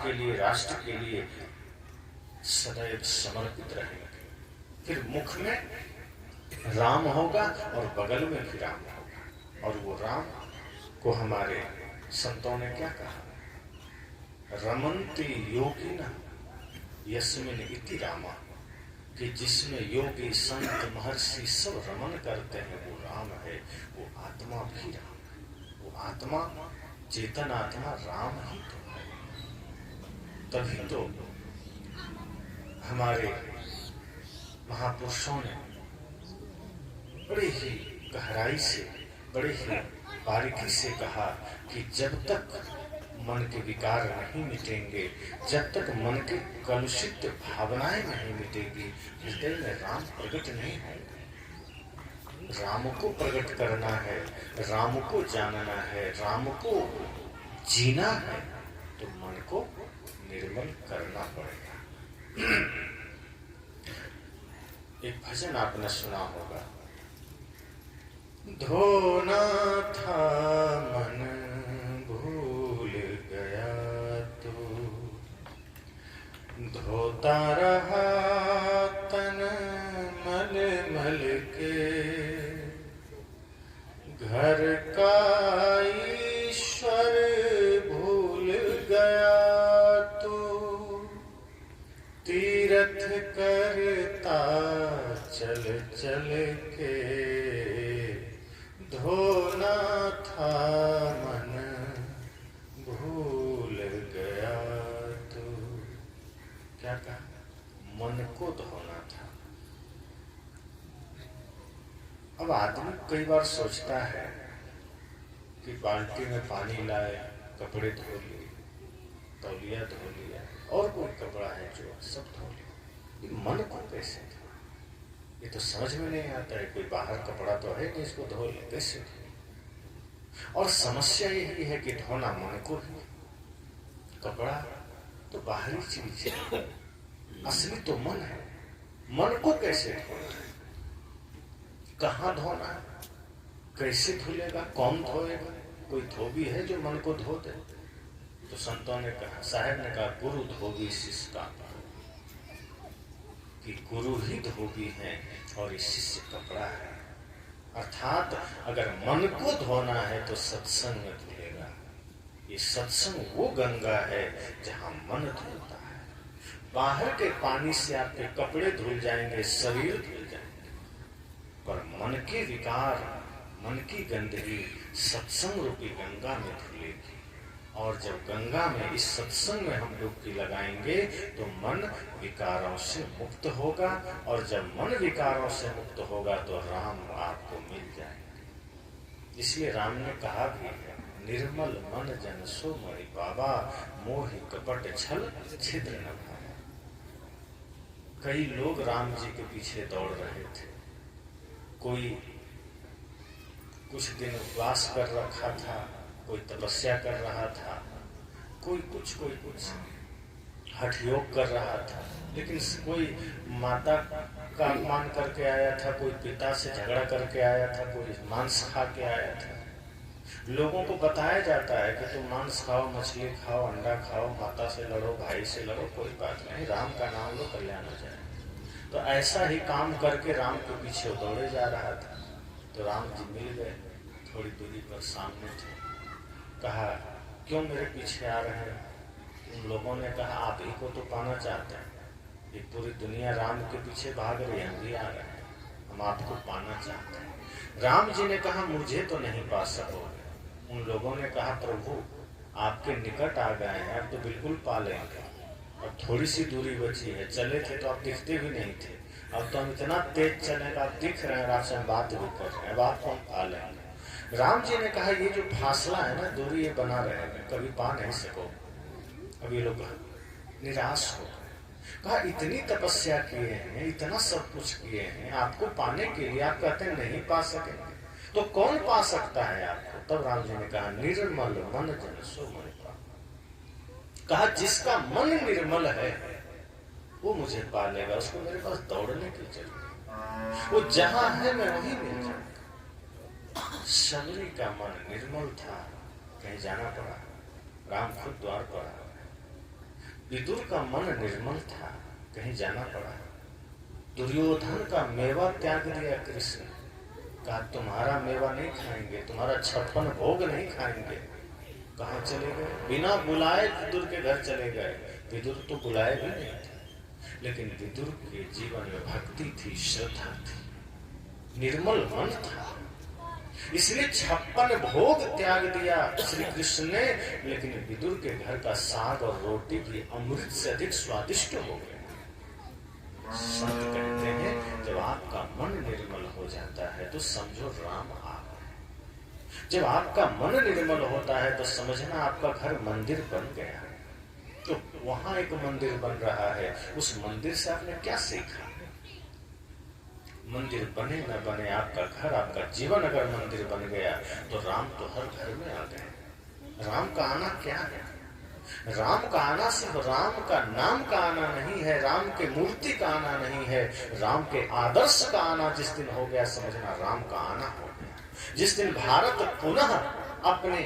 के लिए, राष्ट्र के लिए सदैव समर्पित रहेंगे। फिर मुख में राम होगा और बगल में भी राम होगा। और वो राम को हमारे संतों ने क्या कहा? रमन्ति योगिनः यस्मिन् इति रामा, कि जिसमें योगी संत महर्षि सब रमन करते हैं वो राम है। वो आत्मा भी राम है। वो आत्मा, चेतन आत्मा राम ही तो है। तभी तो हमारे महापुरुषों ने बड़े ही गहराई से, बड़े ही बारीकी से कहा कि जब तक मन के विकार नहीं मिटेंगे, जब तक मन के कलुषित भावनाएं नहीं मिटेगी, हृदय में राम प्रकट नहीं होंगे। राम को प्रकट करना है, राम को जानना है, राम को जीना है, तो मन को निर्मल करना पड़ेगा। एक भजन आपने सुना होगा, धोना था मन भूल गया तो, धोता रहा तन मल मल के, घर का ईश्वर भूल गया तो, तीर्थ करता चल चल के, धोना था मन भूल गया तो। क्या कहा? मन को धोना था। अब आदमी कई बार सोचता है कि बाल्टी में पानी लाए, कपड़े धो लिए, तौलिया धो लिया, और कोई कपड़ा है जो सब धो लिया, मन को कैसे धो? ये तो समझ में नहीं आता है। कोई बाहर कपड़ा तो है कि इसको धो ले, कैसे धो? और समस्या यही है कि धोना मन को ही। कपड़ा तो बाहरी चीज है, असली तो मन है। मन को कैसे धोना है? कहाँ धोना है? कैसे धुलेगा? कौन धोएगा? कोई धोबी है जो मन को धो दे? तो संतों ने कहा, साहब ने कहा, गुरु धोबी शिष्य का, कि गुरु ही धोबी है और शिष्य कपड़ा है। अर्थात अगर मन को धोना है तो सत्संग में धुलेगा। ये सत्संग वो गंगा है जहां मन धुलता है। बाहर के पानी से आपके कपड़े धुल जाएंगे, शरीर धुल जाएंगे, पर मन के विकार, मन की गंदगी सत्संग रूपी गंगा में धुलेगी। और जब गंगा में, इस सत्संग में हम डुबकी लगाएंगे तो मन विकारों से मुक्त होगा। और जब मन विकारों से मुक्त होगा तो राम आपको मिल जाएंगे। इसलिए राम ने कहा भी है, निर्मल मन जन सो मणि पावा, मोहि कपट छल छिद्र न भावा। कई लोग राम जी के पीछे दौड़ रहे थे। कोई कुछ दिन उपवास कर रखा था, कोई तपस्या कर रहा था, कोई कुछ हठ योग कर रहा था, लेकिन कोई माता का अपमान करके आया था, कोई पिता से झगड़ा करके आया था, कोई मांस खा के आया था। लोगों को बताया जाता है कि तुम मांस खाओ, मछली खाओ, अंडा खाओ, माता से लड़ो, भाई से लड़ो, कोई बात नहीं, राम का नाम लो, कल्याण हो जाए। तो ऐसा ही काम करके राम के पीछे दौड़े जा रहा था। तो राम जी मिल गए, थोड़ी दूरी पर सामने थे। कहा, क्यों मेरे पीछे आ रहे हैं? उन लोगों ने कहा, आप ही को तो पाना चाहते हैं। ये पूरी दुनिया राम के पीछे भाग रही है, हम भी आ रहे हैं, हम आपको पाना चाहते हैं। राम जी ने कहा, मुझे तो नहीं पा सकोगे। उन लोगों ने कहा, प्रभु आपके निकट आ गए हैं, अब तो बिल्कुल पा लेंगे। अब थोड़ी सी दूरी बची है, चले थे तो आप दिखते भी नहीं थे, अब तो हम इतना तेज चले आप दिख रहे हैं, आपसे हम बात भी कर रहे हैं, अब आपको हम पा लेंगे। राम जी ने कहा, ये जो फासला है ना, दूरी ये बना रहेगा, कभी पा नहीं सको। अब ये लोग निराश हो गए। कहा, इतनी तपस्या किए हैं, इतना सब कुछ किए हैं आपको पाने के लिए, आप कहते हैं नहीं पा सकेंगे, तो कौन पा सकता है आपको? तब राम जी ने कहा, निर्मल मन जन सो मणि पावा। कहा, जिसका मन निर्मल है वो मुझे पा लेगा, उसको मेरे पास दौड़ने की जरूरत, वो जहां है मैं वहीं मिल जाऊंगा। शबरी का मन निर्मल था, कहीं जाना पड़ा, राम खुद द्वार पर आ गए। विदुर का मन निर्मल था, कहीं जाना पड़ा। दुर्योधन का मेवा त्याग दिया कृष्ण, कहा तुम्हारा मेवा नहीं खाएंगे, तुम्हारा 56 भोग नहीं खाएंगे। कहाँ चले गए? बिना बुलाए विदुर के घर चले गए। विदुर तो बुलाए भी नहीं थे, लेकिन विदुर के जीवन में भक्ति थी, श्रद्धा थी, निर्मल मन था, इसलिए 56 भोग त्याग दिया श्री कृष्ण ने। लेकिन विदुर के घर का साग और रोटी भी अमृत से अधिक स्वादिष्ट हो गया। संत कहते हैं जब आपका मन निर्मल हो जाता है तो समझो राम आ गए। जब आपका मन निर्मल होता है तो समझना आपका घर मंदिर बन गया। तो वहां एक मंदिर बन रहा है, उस मंदिर से आपने क्या सीखा? मंदिर बने न बने, आपका घर, आपका जीवन अगर मंदिर बन गया तो राम तो हर घर में आ गए। राम का आना क्या है? राम का आना सिर्फ राम का नाम का आना नहीं है, राम के मूर्ति का आना नहीं है, राम के आदर्श का आना जिस दिन हो गया समझना राम का आना हो गया। जिस दिन भारत पुनः अपने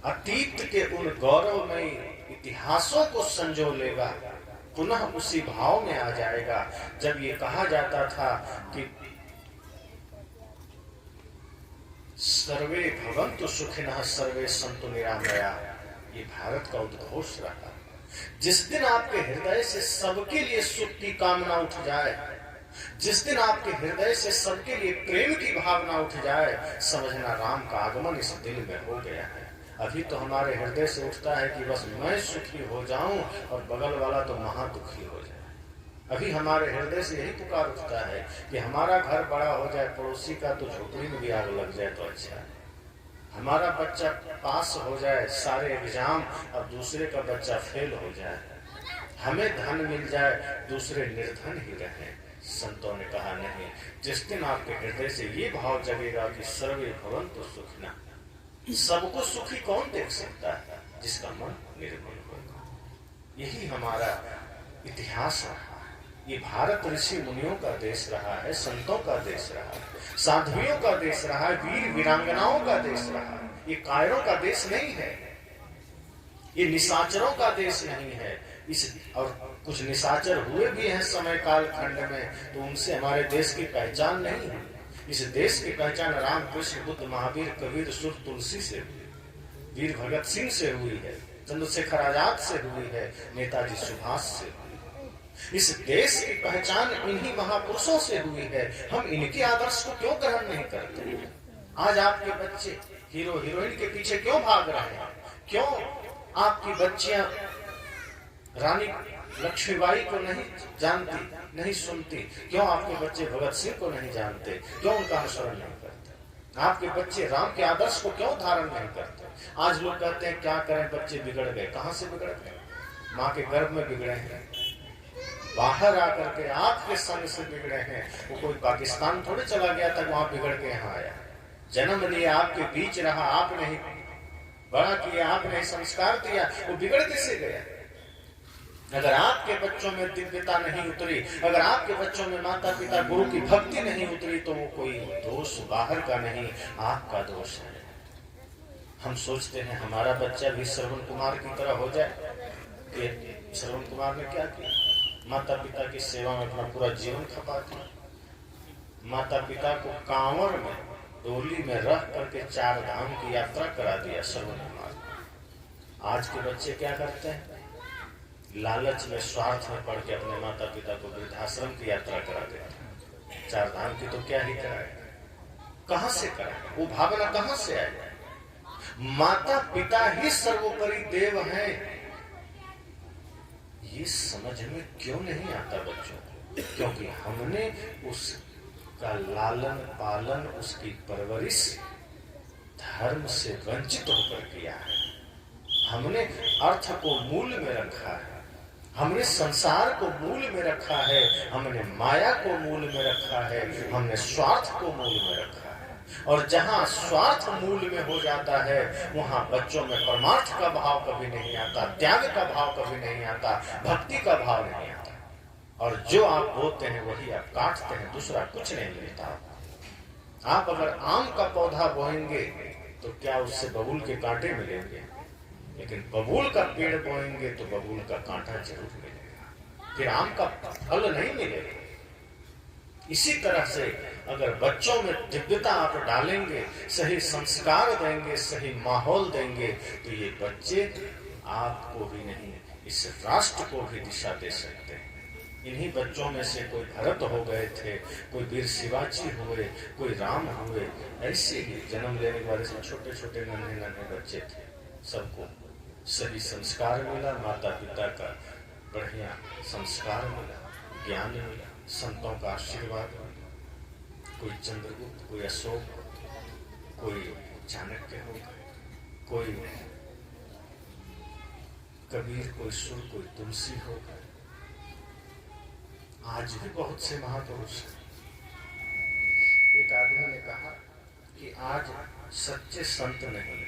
अतीत के उन गौरवमयी इतिहासों को संजो लेगा, पुनः उसी भाव में आ जाएगा। जब ये कहा जाता था कि सर्वे भवन्तु सुखिनः सर्वे सन्तु निरामया, ये भारत का उद्घोष रहा। जिस दिन आपके हृदय से सबके लिए सुख की कामना उठ जाए, जिस दिन आपके हृदय से सबके लिए प्रेम की भावना उठ जाए, समझना राम का आगमन इस दिल में हो गया है। अभी तो हमारे हृदय से उठता है कि बस मैं सुखी हो जाऊं और बगल वाला तो महा दुखी हो जाए। अभी हमारे हृदय से यही पुकार उठता है कि हमारा घर बड़ा हो जाए, पड़ोसी का तो झोपड़ी में भी आग लग जाए तो अच्छा है। हमारा बच्चा पास हो जाए सारे एग्जाम और दूसरे का बच्चा फेल हो जाए, हमें धन मिल जाए दूसरे निर्धन ही रहे। संतों ने कहा नहीं, जिस दिन आपके हृदय से ये भाव जगेगा कि सर्वे भवन्तु सुखिनः, सबको सुखी कौन देख सकता है? जिसका मन निर्मल होगा। यही हमारा इतिहास रहा है। ये भारत ऋषि मुनियों का देश रहा है, संतों का देश रहा है, साध्वियों का देश रहा है, वीर वीरांगनाओं का देश रहा है। ये कायरों का देश नहीं है, ये निशाचरों का देश नहीं है। और कुछ निशाचर हुए भी हैं समय काल खंड में, तो उनसे हमारे देश की पहचान नहीं है। इस देश की पहचान राम, कृष्ण, बुद्ध, महावीर, कबीर, सुर, तुलसी से हुई, वीर भगत सिंह से हुई है, चंद्रशेखर आजाद से हुई है, नेताजी सुभाष से हुई। इस देश की पहचान इन्हीं महापुरुषों से हुई है। हम इनके आदर्श को क्यों ग्रहण नहीं करते? आज आपके बच्चे हीरो हीरोइन के पीछे क्यों भाग रहे हैं? क्यों आपकी बच्चियां रानी लक्ष्मीबाई को नहीं जानती, नहीं सुनती? क्यों आपके बच्चे भगत सिंह को नहीं जानते? क्यों उनका अनुसरण नहीं करते? आपके बच्चे राम के आदर्श को क्यों धारण नहीं करते? आज लोग कहते हैं क्या करें, बच्चे बिगड़ गए। कहां से बिगड़ गए? माँ के गर्भ में बिगड़े हैं, बाहर आकर के आपके संग से बिगड़े हैं। वो कोई पाकिस्तान थोड़े चला गया था वहां बिगड़ के यहाँ आया। जन्म लिया, आपके बीच रहा, आपने ही बड़ा किया, आपने संस्कार दिया, वो बिगड़ कैसे गया? अगर आपके बच्चों में दिव्यता नहीं उतरी, अगर आपके बच्चों में माता पिता गुरु की भक्ति नहीं उतरी, तो वो कोई दोष बाहर का नहीं, आपका दोष है। हम सोचते हैं हमारा बच्चा भी श्रवण कुमार की तरह हो जाए। कि श्रवण कुमार ने क्या किया? माता पिता की सेवा में अपना पूरा जीवन खपा दिया। माता पिता को कांवड़ में, डोली में रख करके 4 धाम की यात्रा करा दिया श्रवण कुमार। आज के बच्चे क्या करते हैं? लालच में, स्वार्थ में पड़ के अपने माता पिता को वृद्धाश्रम की यात्रा करा देते। 4 धाम की तो क्या ही कराए, कहां से कराए? वो भावना कहां से आए? माता पिता ही सर्वोपरि देव हैं, ये समझ में क्यों नहीं आता बच्चों को? क्योंकि हमने उसका लालन पालन, उसकी परवरिश धर्म से वंचित होकर किया है। हमने अर्थ को मूल में रखा है, हमने संसार को मूल में रखा है, हमने माया को मूल में रखा है, हमने स्वार्थ को मूल में रखा है। और जहां स्वार्थ मूल में हो जाता है वहां बच्चों में परमार्थ का भाव कभी नहीं आता, त्याग का भाव कभी नहीं आता, भक्ति का भाव नहीं आता। और जो आप बोते हैं वही आप काटते हैं, दूसरा कुछ नहीं मिलता। आप अगर आम का पौधा बोएंगे तो क्या उससे बबूल के कांटे मिलेंगे? लेकिन बबूल का पेड़ बोएंगे तो बबूल का कांटा जरूर मिलेगा, फिर आम का फल नहीं मिलेगा। इसी तरह से अगर बच्चों में दिव्यता आप डालेंगे, सही संस्कार देंगे, सही माहौल देंगे, तो ये बच्चे आपको भी नहीं, इस राष्ट्र को भी दिशा दे सकते हैं। इन्हीं बच्चों में से कोई भरत हो गए थे, कोई वीर शिवाजी हुए, कोई राम हुए। ऐसे ही जन्म लेने वाले सब छोटे छोटे नन्हे नन्हे बच्चे थे। सबको सही संस्कार मिला, माता पिता का बढ़िया संस्कार मिला, ज्ञान मिला, संतों का आशीर्वाद। कोई चंद्रगुप्त, कोई अशोक, कोई चाणक्य हो गए, कोई कबीर, कोई सुर, कोई तुलसी हो गए। आज भी बहुत से महापुरुष हैं। एक आदमी ने कहा कि आज सच्चे संत नहीं,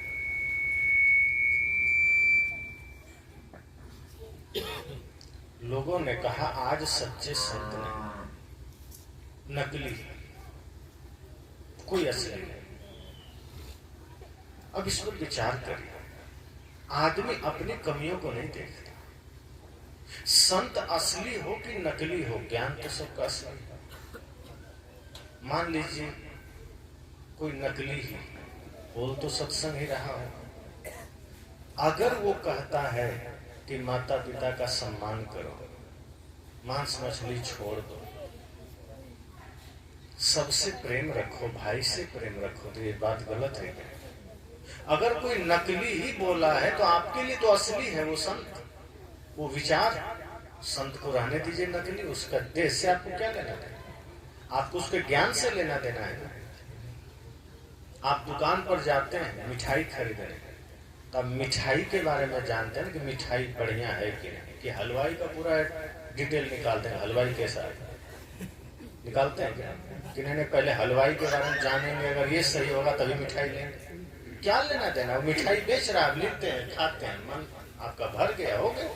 लोगों ने कहा आज सच्चे संत नहीं, नकली, कोई असली नहीं। अब इस पर विचार करिए। आदमी अपनी कमियों को नहीं देखता। संत असली हो कि नकली हो, ज्ञान तो सबका असली है। मान लीजिए कोई नकली ही बोल तो सत्संग ही रहा हो, अगर वो कहता है कि माता पिता का सम्मान करो, मांस मछली छोड़ दो, सबसे प्रेम रखो, भाई से प्रेम रखो, तो ये बात गलत है क्या? अगर कोई नकली ही बोला है तो आपके लिए तो असली है वो संत, वो विचार। संत को रहने दीजिए नकली, उसका देह से आपको क्या लेना देना? आपको उसके ज्ञान से लेना देना है। आप दुकान पर जाते हैं मिठाई खरीदने, तब मिठाई के बारे में जानते हैं कि मिठाई बढ़िया है कि नहीं, कि हलवाई का पूरा डिटेल निकालते हैं, हलवाई कैसा है निकालते हैं क्या? कि नहीं, पहले हलवाई के बारे में जानेंगे, अगर ये सही होगा तभी मिठाई लेंगे। क्या लेना देना, वो मिठाई बेच रहा है, लेते हैं, खाते हैं, मन आपका भर गया, हो गया।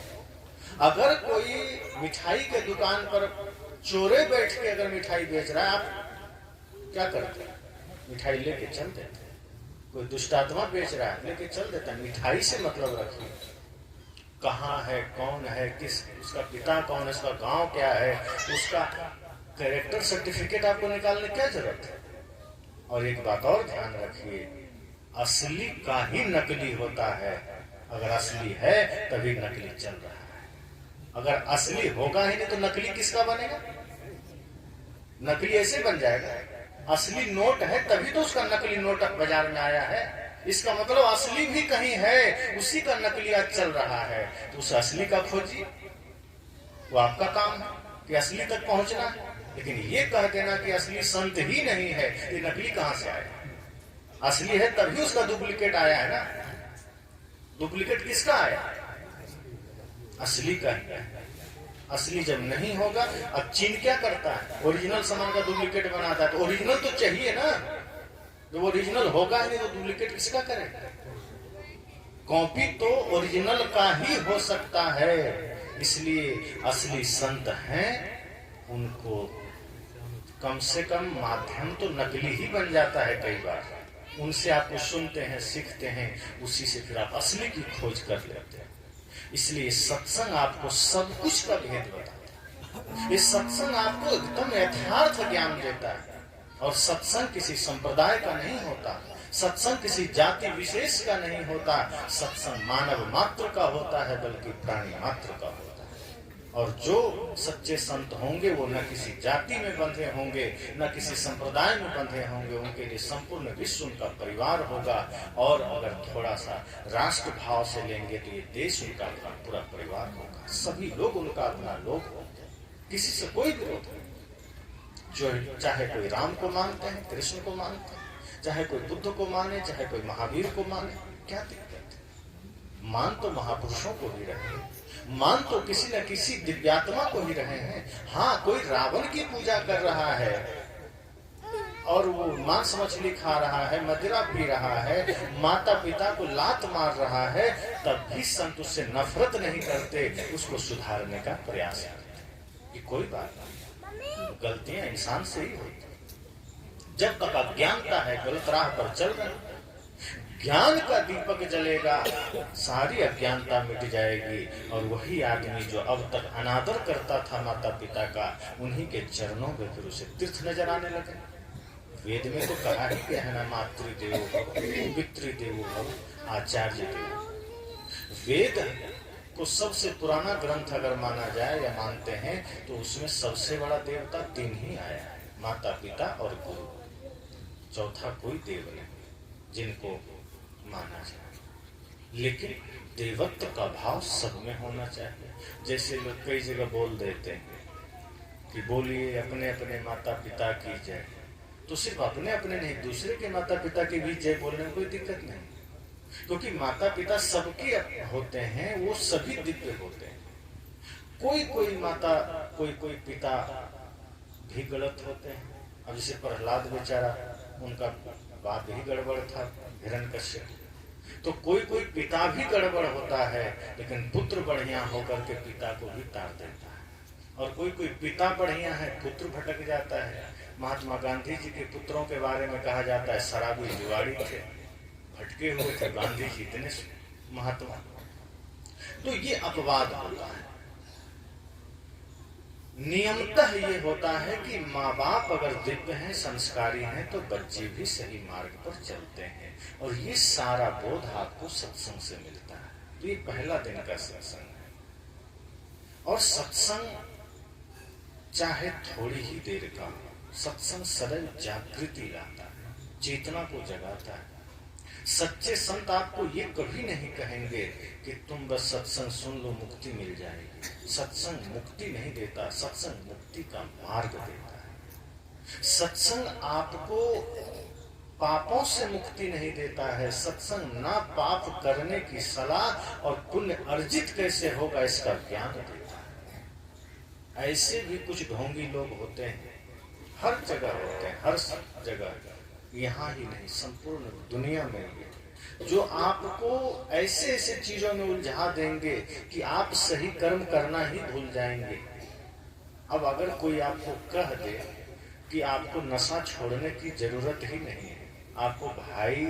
अगर कोई मिठाई के दुकान पर चोरे बैठ के अगर मिठाई बेच रहा है, आप क्या करते हैं? मिठाई लेके चल देते हैं। कोई दुष्टात्मा बेच रहा है, लेके चल देता है। मिठाई से मतलब रखिए, कहाँ है, कौन है, किस, उसका पिता कौन है, उसका गांव क्या है, उसका कैरेक्टर सर्टिफिकेट आपको निकालने क्या जरूरत है? और एक बात और ध्यान रखिए, असली का ही नकली होता है। अगर असली है तभी नकली चल रहा है, अगर असली होगा ही नहीं तो नकली किसका बनेगा? नकली ऐसे बन जाएगा। असली नोट है तभी तो उसका नकली नोट बाजार में आया है। इसका मतलब असली भी कहीं है, उसी का नकली आज चल रहा है। तो उस असली का खोजिए, वो आपका काम है कि असली तक पहुंचना है। लेकिन ये कह देना कि असली संत ही नहीं है, ये नकली कहां से आया? असली है तभी उसका डुप्लीकेट आया है ना। डुप्लीकेट किसका आया? असली का ही है। असली जब नहीं होगा, अब चीन क्या करता है? ओरिजिनल सामान का डुप्लीकेट बनाता है। तो ओरिजिनल तो चाहिए ना, जब ओरिजिनल होगा ही नहीं तो डुप्लीकेट किसका करेगा? कॉपी तो ओरिजिनल का ही हो सकता है। इसलिए असली संत हैं, उनको कम से कम माध्यम तो नकली ही बन जाता है कई बार। उनसे आपको सुनते हैं, सीखते हैं, उसी से फिर आप असली की खोज कर लेते हैं। इसलिए सत्संग आपको सब कुछ का भेद बताता है। ये सत्संग आपको एकदम यथार्थ ज्ञान देता है। और सत्संग किसी संप्रदाय का नहीं होता, सत्संग किसी जाति विशेष का नहीं होता। सत्संग मानव मात्र का होता है, बल्कि प्राणी मात्र का होता है। और जो सच्चे संत होंगे वो न किसी जाति में बंधे होंगे, न किसी संप्रदाय में बंधे होंगे। उनके लिए संपूर्ण विश्व उनका परिवार होगा। और अगर थोड़ा सा राष्ट्र भाव से लेंगे तो ये देश उनका अपना पूरा परिवार होगा। सभी लोग उनका अपना लोग होंगे, किसी से कोई विरोध नहीं। जो चाहे कोई राम को मानते हैं, कृष्ण को मानते हैं, चाहे कोई बुद्ध को माने, चाहे कोई महावीर को माने, क्या दिक्कत है? मान तो महापुरुषों को ही रहे, मान तो किसी न किसी दिव्यात्मा को ही रहे हैं। हाँ, कोई रावण की पूजा कर रहा है और वो मांस मछली खा रहा है, मदिरा पी रहा है, माता पिता को लात मार रहा है, तब भी संत उससे नफरत नहीं करते, उसको सुधारने का प्रयास करते। ये कोई बात नहीं, गलतियां इंसान से ही होती। जब तक अज्ञानता है, गलत राह पर चल रहे, ज्ञान का दीपक जलेगा, सारी अज्ञानता मिट जाएगी। और वही आदमी जो अब तक अनादर करता था माता पिता का, उन्हीं के चरणों में फिर उसे तीर्थ नजर आने लगे। वेद में तो कहा ही गया है ना, मातृदेवो भव, पितृदेवो भव, आचार्य देवो। वेद को सबसे पुराना ग्रंथ अगर माना जाए या मानते हैं तो उसमें सबसे बड़ा देवता 3 ही आया है, माता पिता और गुरु। चौथा कोई देव नहीं जिनको माना जाए। लेकिन देवत्व का भाव सब में होना चाहिए। जैसे लोग कई जगह बोल देते हैं कि बोलिए अपने अपने माता पिता की जय, तो सिर्फ अपने अपने नहीं, दूसरे के माता पिता की भी जय बोलने में कोई दिक्कत नहीं, क्योंकि माता पिता सबके होते हैं, वो सभी दिव्य होते हैं। कोई कोई माता कोई कोई पिता भी गलत होते हैं। अब जैसे प्रहलाद बेचारा, उनका बाप ही गड़बड़ था, हिरण्यकश्यप। तो कोई कोई पिता भी गड़बड़ होता है, लेकिन पुत्र बढ़िया होकर के पिता को भी तार देता है। और कोई कोई पिता बढ़िया है, पुत्र भटक जाता है। महात्मा गांधी जी के पुत्रों के बारे में कहा जाता है शराबी जुगाड़ी थे, भटके हुए थे, गांधी जी इतने महात्मा। तो ये अपवाद होता है। नियमतः ये होता है कि माँ बाप अगर दिव्य हैं, संस्कारी हैं, तो बच्चे भी सही मार्ग पर चलते हैं। और ये सारा बोध आपको सत्संग से मिलता है। तो ये पहला दिन का सत्संग है। और सत्संग चाहे थोड़ी ही देर का, सत्संग सदैव जागृति लाता है, चेतना को जगाता है। सच्चे संत आपको ये कभी नहीं कहेंगे कि तुम बस सत्संग सुन लो मुक्ति मिल जाएगी। सत्संग मुक्ति नहीं देता, सत्संग मुक्ति का मार्ग देता है। सत्संग आपको पापों से मुक्ति नहीं देता है। सत्संग ना पाप करने की सलाह और पुण्य अर्जित कैसे होगा इसका ज्ञान देता है। ऐसे भी कुछ ढोंगी लोग होते हैं, हर जगह होते हैं, हर जगह, यहाँ ही नहीं संपूर्ण दुनिया में, जो आपको ऐसे ऐसे चीजों में उलझा देंगे कि आप सही कर्म करना ही भूल जाएंगे। अब अगर कोई आपको कह दे कि आपको नशा छोड़ने की जरूरत ही नहीं है, आपको भाई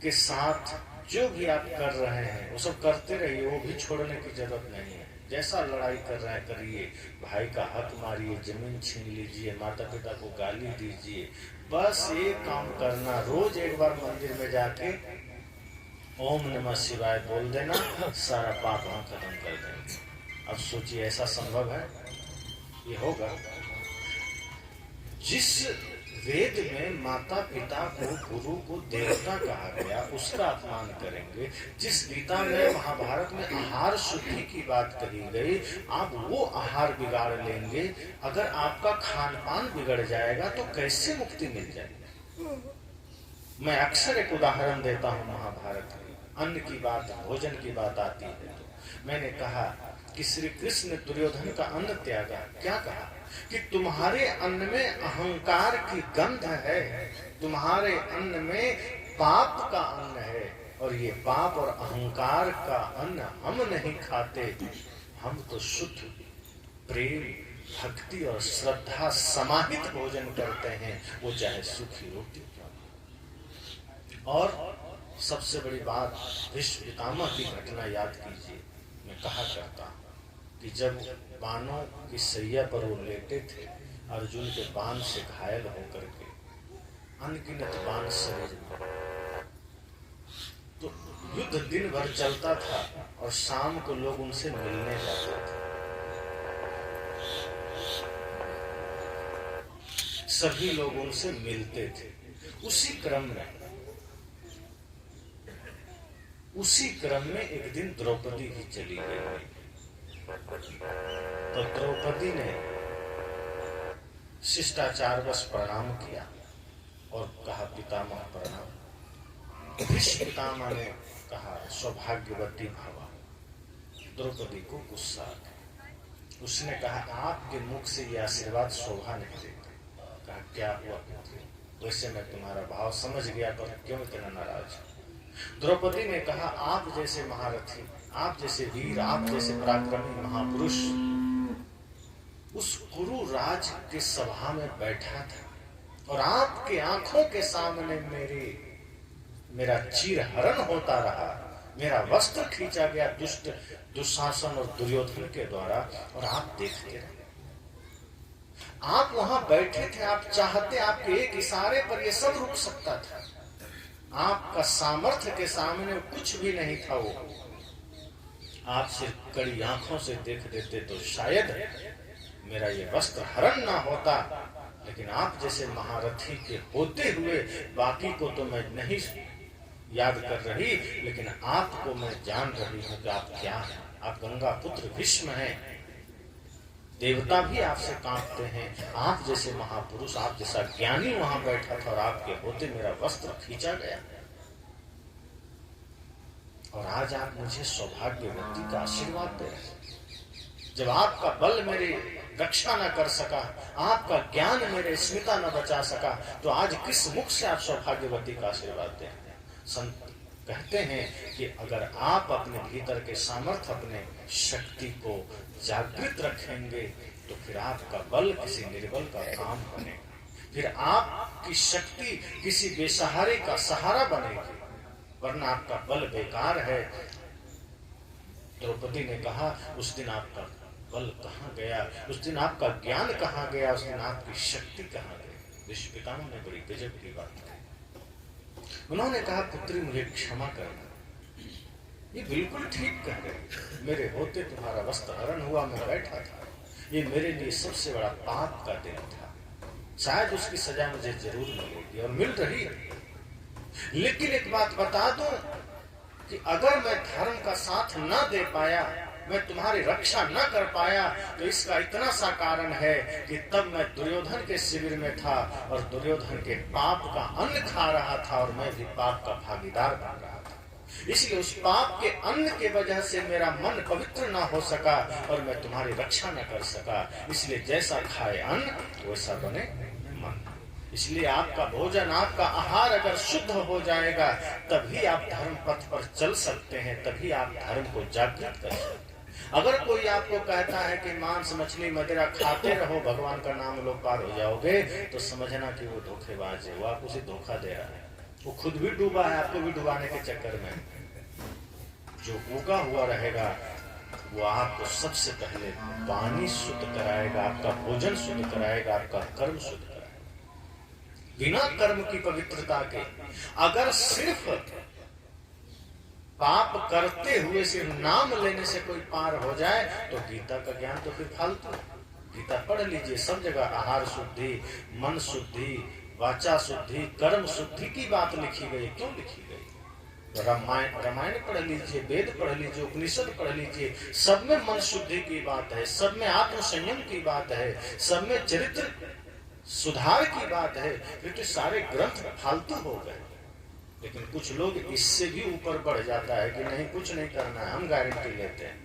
के साथ जो भी आप कर रहे हैं वो सब करते रहिए, वो भी छोड़ने की जरूरत नहीं है। जैसा लड़ाई कर रहे हैं करिए, भाई का हक मारिए, जमीन छीन लीजिए, माता पिता को गाली दीजिए, बस एक काम करना, रोज एक बार मंदिर में जाके ओम नमः शिवाय बोल देना, सारा पाप वहां खत्म कर देंगे। अब सोचिए ऐसा संभव है? ये होगा? जिस वेद में माता पिता को, गुरु को देवता कहा गया, उसका अपमान करेंगे। जिस गीता में, महाभारत में आहार शुद्धि की बात कही गई, आप वो आहार बिगाड़ लेंगे। अगर आपका खान पान बिगड़ जाएगा तो कैसे मुक्ति मिल जाएगी? मैं अक्सर एक उदाहरण देता हूँ महाभारत में, अन्न की बात, भोजन की बात आती है तो मैंने कहा कि श्री कृष्ण दुर्योधन का अन्न त्यागा। क्या कहा? कि तुम्हारे अन्न में अहंकार की गंध है, तुम्हारे अन्न में पाप का अन्न है, और ये पाप और अहंकार का अन्न हम नहीं खाते। हम तो शुद्ध प्रेम, भक्ति और श्रद्धा समाहित भोजन करते हैं, वो चाहे सूखी रोटी। और सबसे बड़ी बात, भीष्म पितामह की घटना याद कीजिए। मैं कहा करता हूं कि जब बाणों की सैया पर वो लेटे थे, अर्जुन के बाण से घायल होकर के, अनगिनत बाण शरीर में, तो युद्ध दिन भर चलता था और शाम को लोग उनसे मिलने जाते थे। सभी लोग उनसे मिलते थे। उसी क्रम में एक दिन द्रौपदी भी चली गई। तो द्रौपदी ने शिष्टाचार बस प्रणाम किया और कहा पितामह प्रणाम। भीष्म पितामह ने कहा सौभाग्यवती भवा। द्रौपदी को गुस्सा आ गया। उसने कहा आपके मुख से यह आशीर्वाद शोभा नहीं देता। कहा क्या हुआ? वैसे मैं तुम्हारा भाव समझ गया, पर क्यों इतना नाराज? द्रौपदी ने कहा आप जैसे महारथी, आप जैसे वीर, आप जैसे पराक्रमी महापुरुष उस कुरु राज के सभा में बैठा था, और आपके आंखों के सामने मेरे मेरा चीरहरण होता रहा, मेरा वस्त्र खींचा गया दुष्ट दुशासन और दुर्योधन के द्वारा, और आप देखते रहे। आप वहां बैठे थे, आप चाहते आपके एक इशारे पर यह सब रुक सकता था। आपका सामर्थ्य के सामने कुछ भी नहीं था। वो आप सिर्फ कड़ी आंखों से देख देते तो शायद मेरा ये वस्त्र हरण ना होता, लेकिन आप जैसे महारथी के होते हुए बाकी को तो मैं नहीं याद कर रही, लेकिन आपको मैं जान रही हूं कि आप क्या हैं। आप गंगा पुत्र भीष्म हैं, देवता भी आपसे कांपते हैं। आप जैसे महापुरुष, आप जैसा ज्ञानी वहां बैठा था और आपके होते मेरा वस्त्र खींचा गया। और आज आप मुझे सौभाग्यवती का आशीर्वाद दे रहे हैं। जब आपका बल मेरी रक्षा न कर सका, आपका ज्ञान मेरे स्मिता न बचा सका, तो आज किस मुख से आप सौभाग्यवती का आशीर्वाद दे रहे हैं। संत कहते हैं कि अगर आप अपने भीतर के सामर्थ्य, अपने शक्ति को जागृत रखेंगे तो फिर आपका बल किसी निर्बल का काम बनेगा, फिर आपकी शक्ति किसी बेसहारे का सहारा बनेगी, वरना आपका बल बेकार है। द्रौपदी ने कहा उस दिन आपका बल कहाँ गया, उस दिन आपका ज्ञान कहाँ गया, उस दिन आपकी शक्ति कहाँ गई। विश्व पितामह ने बड़ी गजब की बात कही। उन्होंने कहा पुत्री मुझे क्षमा करना, ये बिल्कुल ठीक कह रहे, मेरे होते तुम्हारा वस्त्र हरण हुआ, मैं बैठा था, ये मेरे लिए सबसे बड़ा पाप का दिन था। शायद उसकी सजा मुझे जरूर मिलेगी और मिल रही है। लेकिन एक बात बता दूं कि अगर मैं धर्म का साथ न दे पाया, मैं तुम्हारी रक्षा न कर पाया, तो इसका इतना सा कारण है कि तब मैं दुर्योधन के शिविर में था और दुर्योधन के पाप का अन्न खा रहा था और मैं भी पाप का भागीदार बन रहा था। इसलिए उस पाप के अन्न के वजह से मेरा मन पवित्र न हो सका और मैं तुम्हारी रक्षा न कर सका। इसलिए जैसा खाए अन्न वैसा बने मन। इसलिए आपका भोजन, आपका आहार अगर शुद्ध हो जाएगा, तभी आप धर्म पथ पर चल सकते हैं, तभी आप धर्म को जागृत कर सकते हैं। अगर कोई आपको कहता है कि मांस मछली मदिरा खाते रहो, भगवान का नाम लो पार हो जाओगे, तो समझना कि वो धोखेबाज है, वो आपको उसे धोखा दे रहा है। वो खुद भी डूबा है, आपको भी डुबाने के चक्कर में। जो उगा हुआ रहेगा वो आपको सबसे पहले पानी शुद्ध कराएगा, आपका भोजन शुद्ध कराएगा, आपका कर्म शुद्ध कराएगा। बिना कर्म की पवित्रता के अगर सिर्फ पाप करते हुए सिर्फ नाम लेने से कोई पार हो जाए, तो गीता का ज्ञान तो फिर फालतू। गीता पढ़ लीजिए, सब जगह आहार शुद्धि, मन शुद्धि, वाचा शुद्धि, कर्म शुद्धि की बात लिखी गई। क्यों लिखी गई? रामायण पढ़ लीजिए, वेद पढ़ लीजिए, उपनिषद पढ़ लीजिए, सब में मन शुद्धि की बात है, सब में आत्म संयम की बात है, सब में चरित्र सुधार की बात है। फिर तो सारे ग्रंथ फालतू हो गए। लेकिन कुछ लोग इससे भी ऊपर बढ़ जाता है कि नहीं कुछ नहीं करना है, हम गारंटी लेते हैं।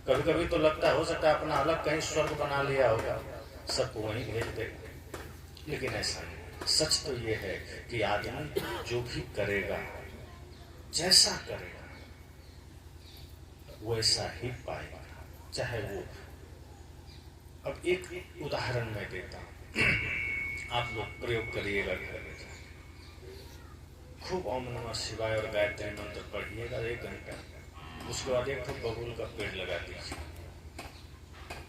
कभी कभी तो लगता हो सकता है अपना अलग कहीं स्वर्ग बना लिया होगा, सबको वहीं भेज देगा। लेकिन ऐसा नहीं। सच तो ये है कि आदमी जो भी करेगा, जैसा करेगा वैसा ही पाएगा, चाहे वो। अब एक उदाहरण मैं देता हूं, आप लोग प्रयोग करिएगा घर में। खूब ओम नमः शिवाय और गायत्री मंत्र पढ़िएगा 1 घंटा। उसके बाद एक बबूल का पेड़ लगा दीजिए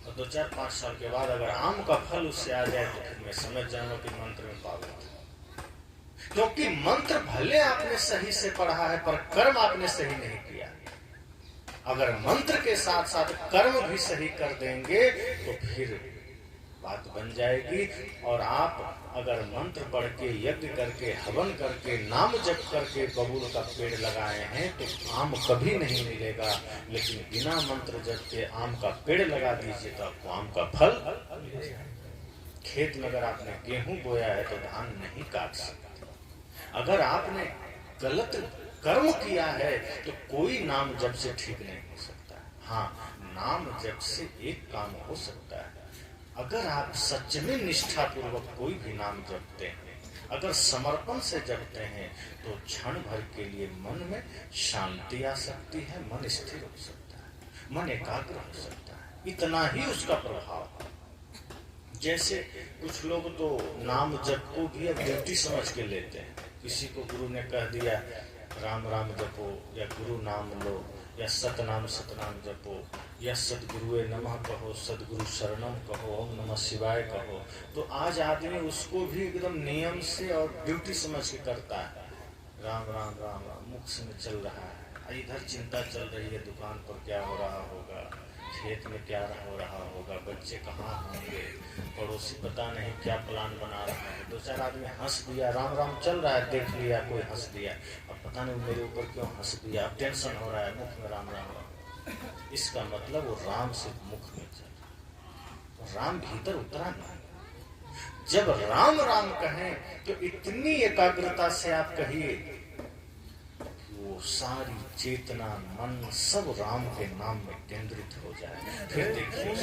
और 2-4-5 साल के बाद अगर आम का फल उससे आ जाए तो फिर मैं समझ जाऊंगा कि मंत्र में पावर था। क्योंकि मंत्र भले आपने सही से पढ़ा है, पर कर्म आपने सही नहीं किया। अगर मंत्र के साथ साथ कर्म भी सही कर देंगे तो फिर बात बन जाएगी। और आप अगर मंत्र पढ़ के, यज्ञ करके, हवन करके, नाम जप करके बबूल का पेड़ लगाए हैं तो आम कभी नहीं मिलेगा। लेकिन बिना मंत्र जप के आम का पेड़ लगा दीजिए तो आपको आम का फल मिलेगा। खेत में अगर आपने गेहूं बोया है तो धान नहीं काट सकते। अगर आपने गलत कर्म किया है तो कोई नाम जप से ठीक नहीं हो सकता। हाँ, नाम जप से एक काम हो सकता है। अगर आप सच में निष्ठा पूर्वक कोई भी नाम जपते हैं, अगर समर्पण से जपते हैं, तो क्षण भर के लिए मन में शांति आ सकती है, मन स्थिर हो सकता है, मन एकाग्र हो सकता है। इतना ही उसका प्रभाव। जैसे कुछ लोग तो नाम जप को भी अब ड्यूटी समझ के लेते हैं। किसी को गुरु ने कह दिया राम राम जपो, या गुरु नाम लो, या सतनाम जपो, या सदगुरुए नमः कहो, सदगुरु शरणम कहो, ओम नमः शिवाय कहो, तो आज आदमी उसको भी एकदम नियम से और ड्यूटी समझ के करता है। राम राम राम राम मुख में चल रहा है, इधर चिंता चल रही है, दुकान पर क्या हो रहा होगा, खेत में क्या हो रहा होगा, बच्चे कहाँ होंगे, पड़ोसी पता नहीं क्या प्लान बना रहा है। दो चार आदमी हंस दिया, राम राम चल रहा है, देख लिया कोई हंस दिया, अब पता नहीं मेरे ऊपर क्यों हंस दिया, अब टेंशन हो रहा है, मुख में राम राम राम। इसका मतलब वो राम से मुख में चल, राम भीतर उतरा नहीं। जब राम राम कहें तो इतनी एकाग्रता से आप कहिए, वो सारी चेतना मन सब राम के नाम में केंद्रित हो जाए। फिर देखिए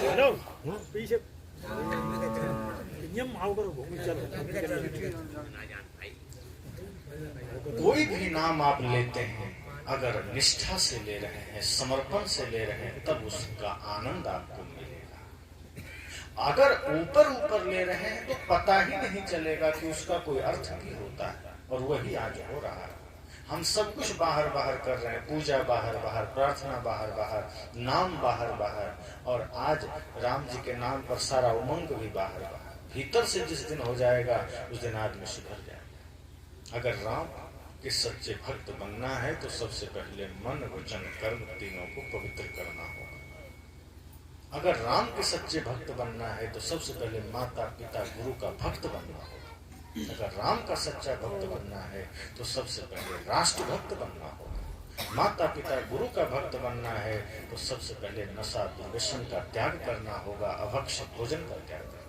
कोई भी नाम आप लेते हैं, अगर निष्ठा से ले रहे हैं, समर्पण से ले रहे हैं, तब उसका आनंद आपको मिलेगा। अगर ऊपर ऊपर ले रहे हैं तो पता ही नहीं चलेगा कि उसका कोई अर्थ भी होता है, और वही आज हो रहा है। हम सब कुछ बाहर बाहर कर रहे हैं, पूजा बाहर बाहर, प्रार्थना बाहर बाहर, नाम बाहर बाहर, और आज राम जी के नाम पर सारा उमंग भी बाहर बाहर। भीतर से जिस दिन हो जाएगा उस दिन आदमी सुधर जाएगा। अगर राम के सच्चे भक्त बनना है तो सबसे पहले मन वचन कर्म तीनों को पवित्र करना होगा। अगर राम के सच्चे भक्त बनना है तो सबसे पहले माता पिता गुरु का भक्त बनना होगा। अगर राम का सच्चा भक्त बनना है तो सबसे पहले राष्ट्र भक्त बनना होगा। माता पिता गुरु का भक्त बनना है तो सबसे पहले नशा दुर्व्यसन का त्याग करना होगा, अभक्ष्य भोजन का त्याग करना,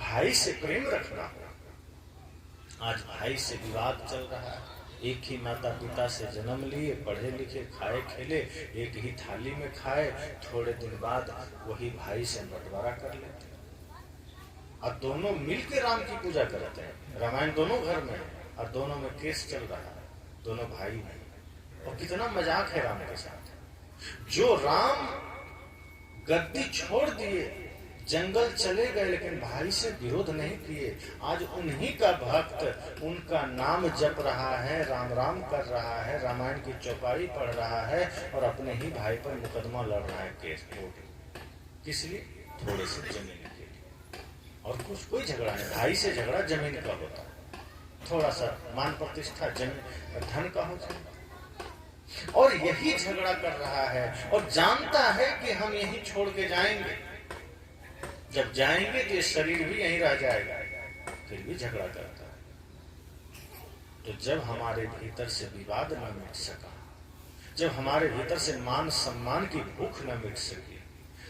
भाई से प्रेम रखना होगा। आज भाई से विवाद चल रहा है, एक ही माता पिता से जन्म लिए, पढ़े लिखे, खाए खेले, एक ही थाली में खाए, थोड़े दिन बाद वही भाई से बंटवारा कर लेते, और दोनों मिलकर राम की पूजा करते हैं। रामायण दोनों घर में है और दोनों में केस चल रहा है, दोनों भाई हैं, और कितना मजाक है राम के साथ। जो राम गद्दी छोड़ दिए, जंगल चले गए, लेकिन भाई से विरोध नहीं किए, आज उन्हीं का भक्त उनका नाम जप रहा है, राम राम कर रहा है, रामायण की चौपाई पढ़ रहा है, और अपने ही भाई पर मुकदमा लड़ रहा है, केस कोर्ट। किस लिए? थोड़े से जमीन के लिए, और कुछ कोई झगड़ा नहीं। भाई से झगड़ा जमीन का होता है, थोड़ा सा मान प्रतिष्ठा जमीन धन का हो जाए, और यही झगड़ा कर रहा है, और जानता है कि हम यही छोड़ के जाएंगे, जब जाएंगे तो ये शरीर भी यहीं रह जाएगा, फिर भी झगड़ा करता है। तो जब हमारे भीतर से विवाद न मिट सका, जब हमारे भीतर से मान सम्मान की भूख न मिट सकी,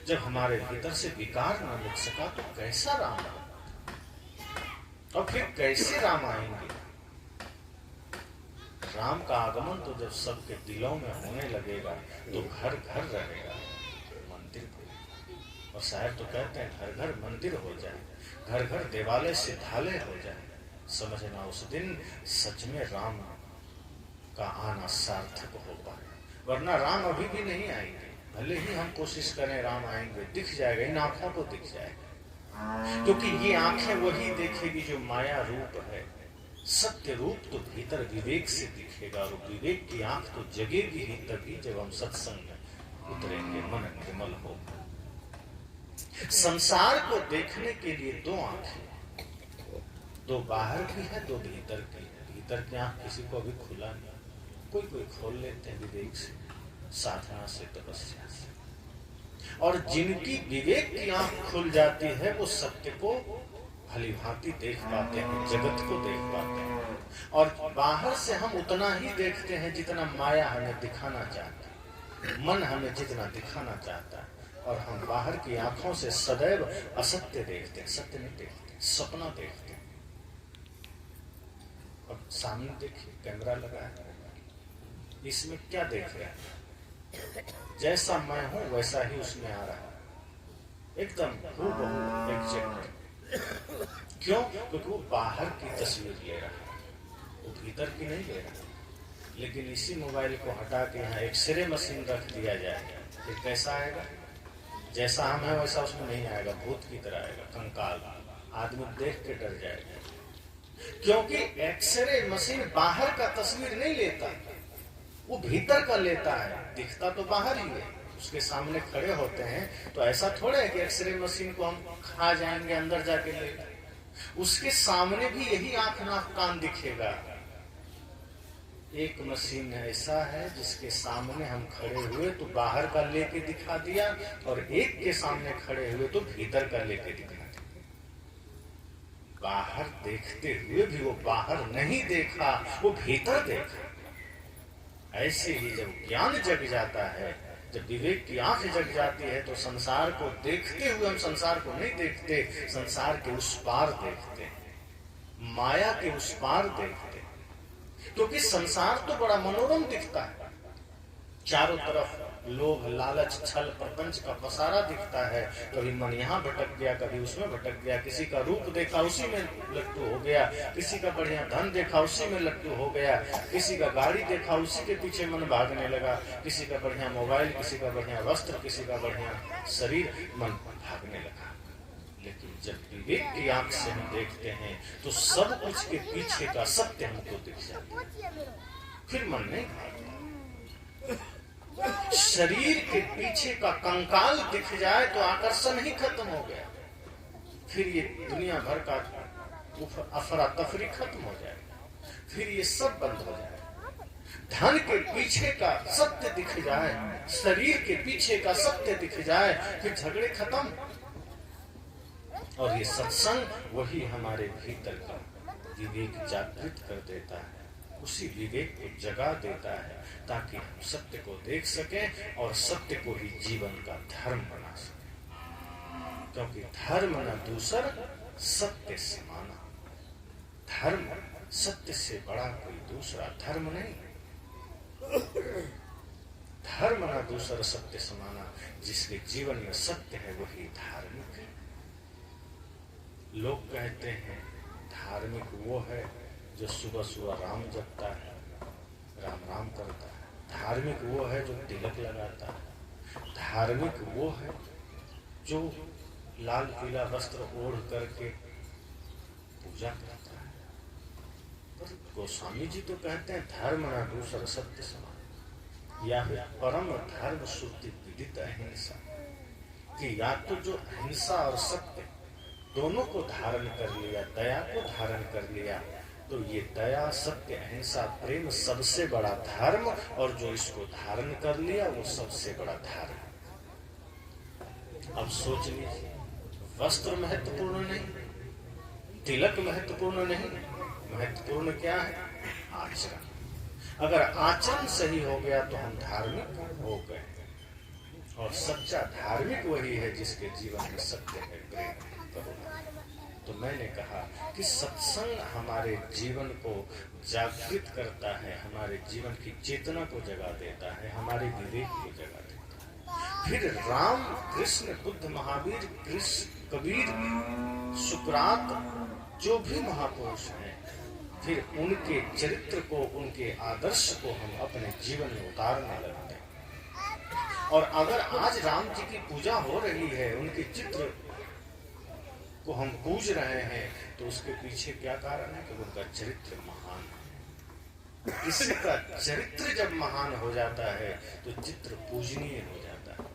जब हमारे भीतर से विकार न मिट सका, तो कैसा राम आएगा? और फिर कैसे राम आएंगे? राम का आगमन तो जब सबके दिलों में होने लगेगा तो घर घर रहेगा, मंदिर को। और शायद तो कहते हैं घर घर मंदिर हो जाए, घर घर देवालय सिद्धालय हो जाए, समझना उस दिन सच में राम का आना सार्थक हो पाए। वरना राम अभी भी नहीं आएंगे, भले ही हम कोशिश करें राम आएंगे, दिख जाएगा, इन आंखों को दिख जाएगा, क्योंकि ये आंखें वही देखेगी जो माया रूप है। सत्य रूप तो भीतर विवेक से दिखेगा, और विवेक की आंख तो जगेगी ही तभी जब हम सत्संग में उतरेंगे, मन निर्मल होगा। संसार को देखने के लिए दो आंखें, दो बाहर की है, दो भीतर की है। भीतर की आंख किसी को अभी खुला नहीं, कोई खोल लेते हैं विवेक से, साधना से, तपस्या से। और जिनकी विवेक की आंख खुल जाती है वो सत्य को भली भांति देख पाते हैं, जगत को देख पाते हैं। और बाहर से हम उतना ही देखते हैं जितना माया हमें दिखाना चाहता है, मन हमें जितना दिखाना चाहता है, और हम बाहर की आंखों से सदैव असत्य देखते हैं, सत्य नहीं देखते, सपना देखते हैं। अब सामने देखिए, कैमरा लगा है, इसमें क्या देख रहे हैं? जैसा मैं हूं वैसा ही उसमें आ रहा है, एकदम हूबहू एग्जैक्ट। क्यों? क्योंकि वो बाहर की तस्वीर ले रहा है, वो भीतर की नहीं ले रहा। लेकिन इसी मोबाइल को हटा के यहाँ एक्सरे मशीन रख दिया जाए, फिर कैसा आएगा? जैसा हम है वैसा उसमें नहीं आएगा, भूत की तरह आएगा, कंकाल। आदमी देख के डर जाएगा। क्योंकि एक्सरे मशीन बाहर का तस्वीर नहीं लेता, वो भीतर का लेता है। दिखता तो बाहर ही है, उसके सामने खड़े होते हैं तो ऐसा थोड़ा है कि एक्सरे मशीन को हम खा जाएंगे अंदर जाके ले, उसके सामने भी यही आंख नाक कान दिखेगा। एक मशीन ऐसा है जिसके सामने हम खड़े हुए तो बाहर का लेके दिखा दिया, और एक के सामने खड़े हुए तो भीतर का लेके दिखा दिया। बाहर देखते हुए भी वो बाहर नहीं देखा, वो भीतर देखा। ऐसे ही जब ज्ञान जग जाता है, जब विवेक की आंख जग जाती है, तो संसार को देखते हुए हम संसार को नहीं देखते, संसार के उस पार देखते हैं, माया के उस पार देखते हैं। क्योंकि संसार तो बड़ा मनोरम दिखता है, चारों तरफ लोभ लालच छल प्रपंच का पसारा दिखता है। कभी मन यहाँ भटक गया, कभी उसमें भटक गया, किसी का रूप देखा उसी में लट्टू हो गया, किसी का बढ़िया धन देखा उसी में लट्टू हो गया, किसी का गाड़ी देखा उसी के पीछे मन भागने लगा, किसी का बढ़िया मोबाइल, किसी का बढ़िया वस्त्र, किसी का बढ़िया शरीर, मन भागने लगा। लेकिन जब विवेक की आंख से हम देखते हैं तो सब कुछ के पीछे का सत्य हमको दिख जाता है, फिर मन नहीं भागता। शरीर के पीछे का कंकाल दिख जाए तो आकर्षण ही खत्म हो गया, फिर ये दुनिया भर का अफरा तफरी खत्म हो जाए, फिर ये सब बंद हो जाए। धन के पीछे का सत्य दिख जाए, शरीर के पीछे का सत्य दिख जाए, फिर झगड़े खत्म। और ये सत्संग वही हमारे भीतर का विवेक जागृत कर देता है, उसी विवेक को जगा देता है, ताकि हम सत्य को देख सकें और सत्य को ही जीवन का धर्म बना सकें। क्योंकि धर्म न दूसर सत्य समाना, धर्म सत्य से बड़ा कोई दूसरा धर्म नहीं। धर्म न दूसर सत्य समाना, जिसके जीवन में सत्य है वही धार्मिक है। लोग कहते हैं धार्मिक वो है जो सुबह सुबह राम जपता है, राम राम करता है। धार्मिक वो है जो तिलक लगाता है। धार्मिक वो है जो लाल पीला वस्त्र ओढ़ करके पूजा करता है। पर गोस्वामी जी तो कहते हैं धर्म न दूसर सत्य समान, या फिर परम धर्म श्रुति विदित अहिंसा, कि या तो जो अहिंसा और सत्य दोनों को धारण कर लिया, दया को धारण कर लिया, तो ये दया सत्य अहिंसा प्रेम सबसे बड़ा धर्म, और जो इसको धारण कर लिया वो सबसे बड़ा धर्म। अब सोच लीजिए, वस्त्र महत्वपूर्ण नहीं, तिलक महत्वपूर्ण नहीं, महत्वपूर्ण क्या है? आचरण। अगर आचरण सही हो गया तो हम धार्मिक हो गए, और सच्चा धार्मिक वही है जिसके जीवन में सत्य है, प्रेम करुणा। तो मैंने कहा कि सत्संग हमारे जीवन को जागृत करता है, हमारे जीवन की चेतना को जगा देता है, हमारे विवेक को जगा देता है। फिर राम कृष्ण बुद्ध महावीर कृष्ण कबीर सुकरात जो भी महापुरुष हैं, फिर उनके चरित्र को, उनके आदर्श को हम अपने जीवन में उतारने लगते हैं। और अगर आज राम जी की पूजा हो रही है, उनके चित्र को हम पूज रहे हैं, तो उसके पीछे क्या कारण है? कि उनका चरित्र महान है। किसी का चरित्र जब महान हो जाता है तो चित्र पूजनीय हो जाता है।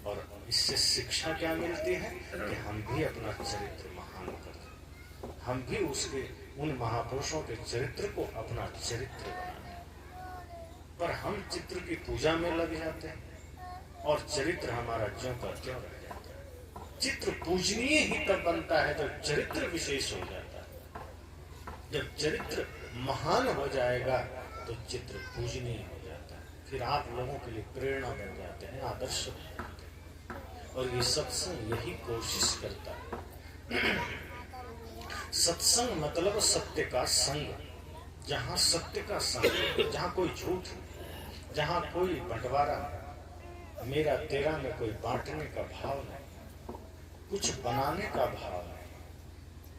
और इससे शिक्षा क्या मिलती है? कि हम भी अपना चरित्र महान करें, हम भी उसके उन महापुरुषों के चरित्र को अपना चरित्र बनाएं। पर हम चित्र की पूजा में लग जाते हैं और चरित्र हमारा ज्यों का त्यों रह जाता है। चित्र पूजनीय ही तब बनता है जब चरित्र विशेष हो जाता है। जब चरित्र महान हो जाएगा तो चित्र पूजनीय हो जाता है, फिर आप लोगों के लिए प्रेरणा बन जाते हैं, आदर्श बन जाते हैं। और ये सत्संग यही कोशिश करता है। सत्संग मतलब सत्य का संग, जहाँ सत्य का संग, जहाँ कोई झूठ, जहाँ कोई बंटवारा, मेरा तेरा में कोई बांटने का भाव नहीं, कुछ बनाने का भाव है।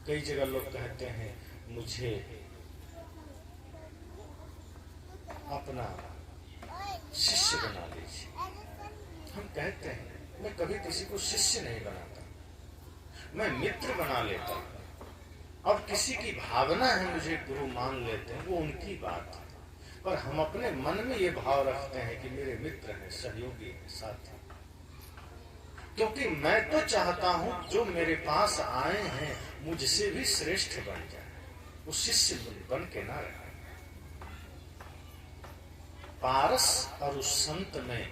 कई जगह लोग कहते हैं मुझे अपना शिष्य बना लीजिए। हम कहते हैं मैं कभी किसी को शिष्य नहीं बनाता, मैं मित्र बना लेता हूं। अब किसी की भावना है मुझे गुरु मान लेते हैं, वो उनकी बात है, पर हम अपने मन में ये भाव रखते हैं कि मेरे मित्र हैं, सहयोगी हैं, साथी। क्योंकि मैं तो चाहता हूं जो मेरे पास आए हैं मुझसे भी श्रेष्ठ बन जाए, वो शिष्य बन के ना रहे। पारस और उस संत में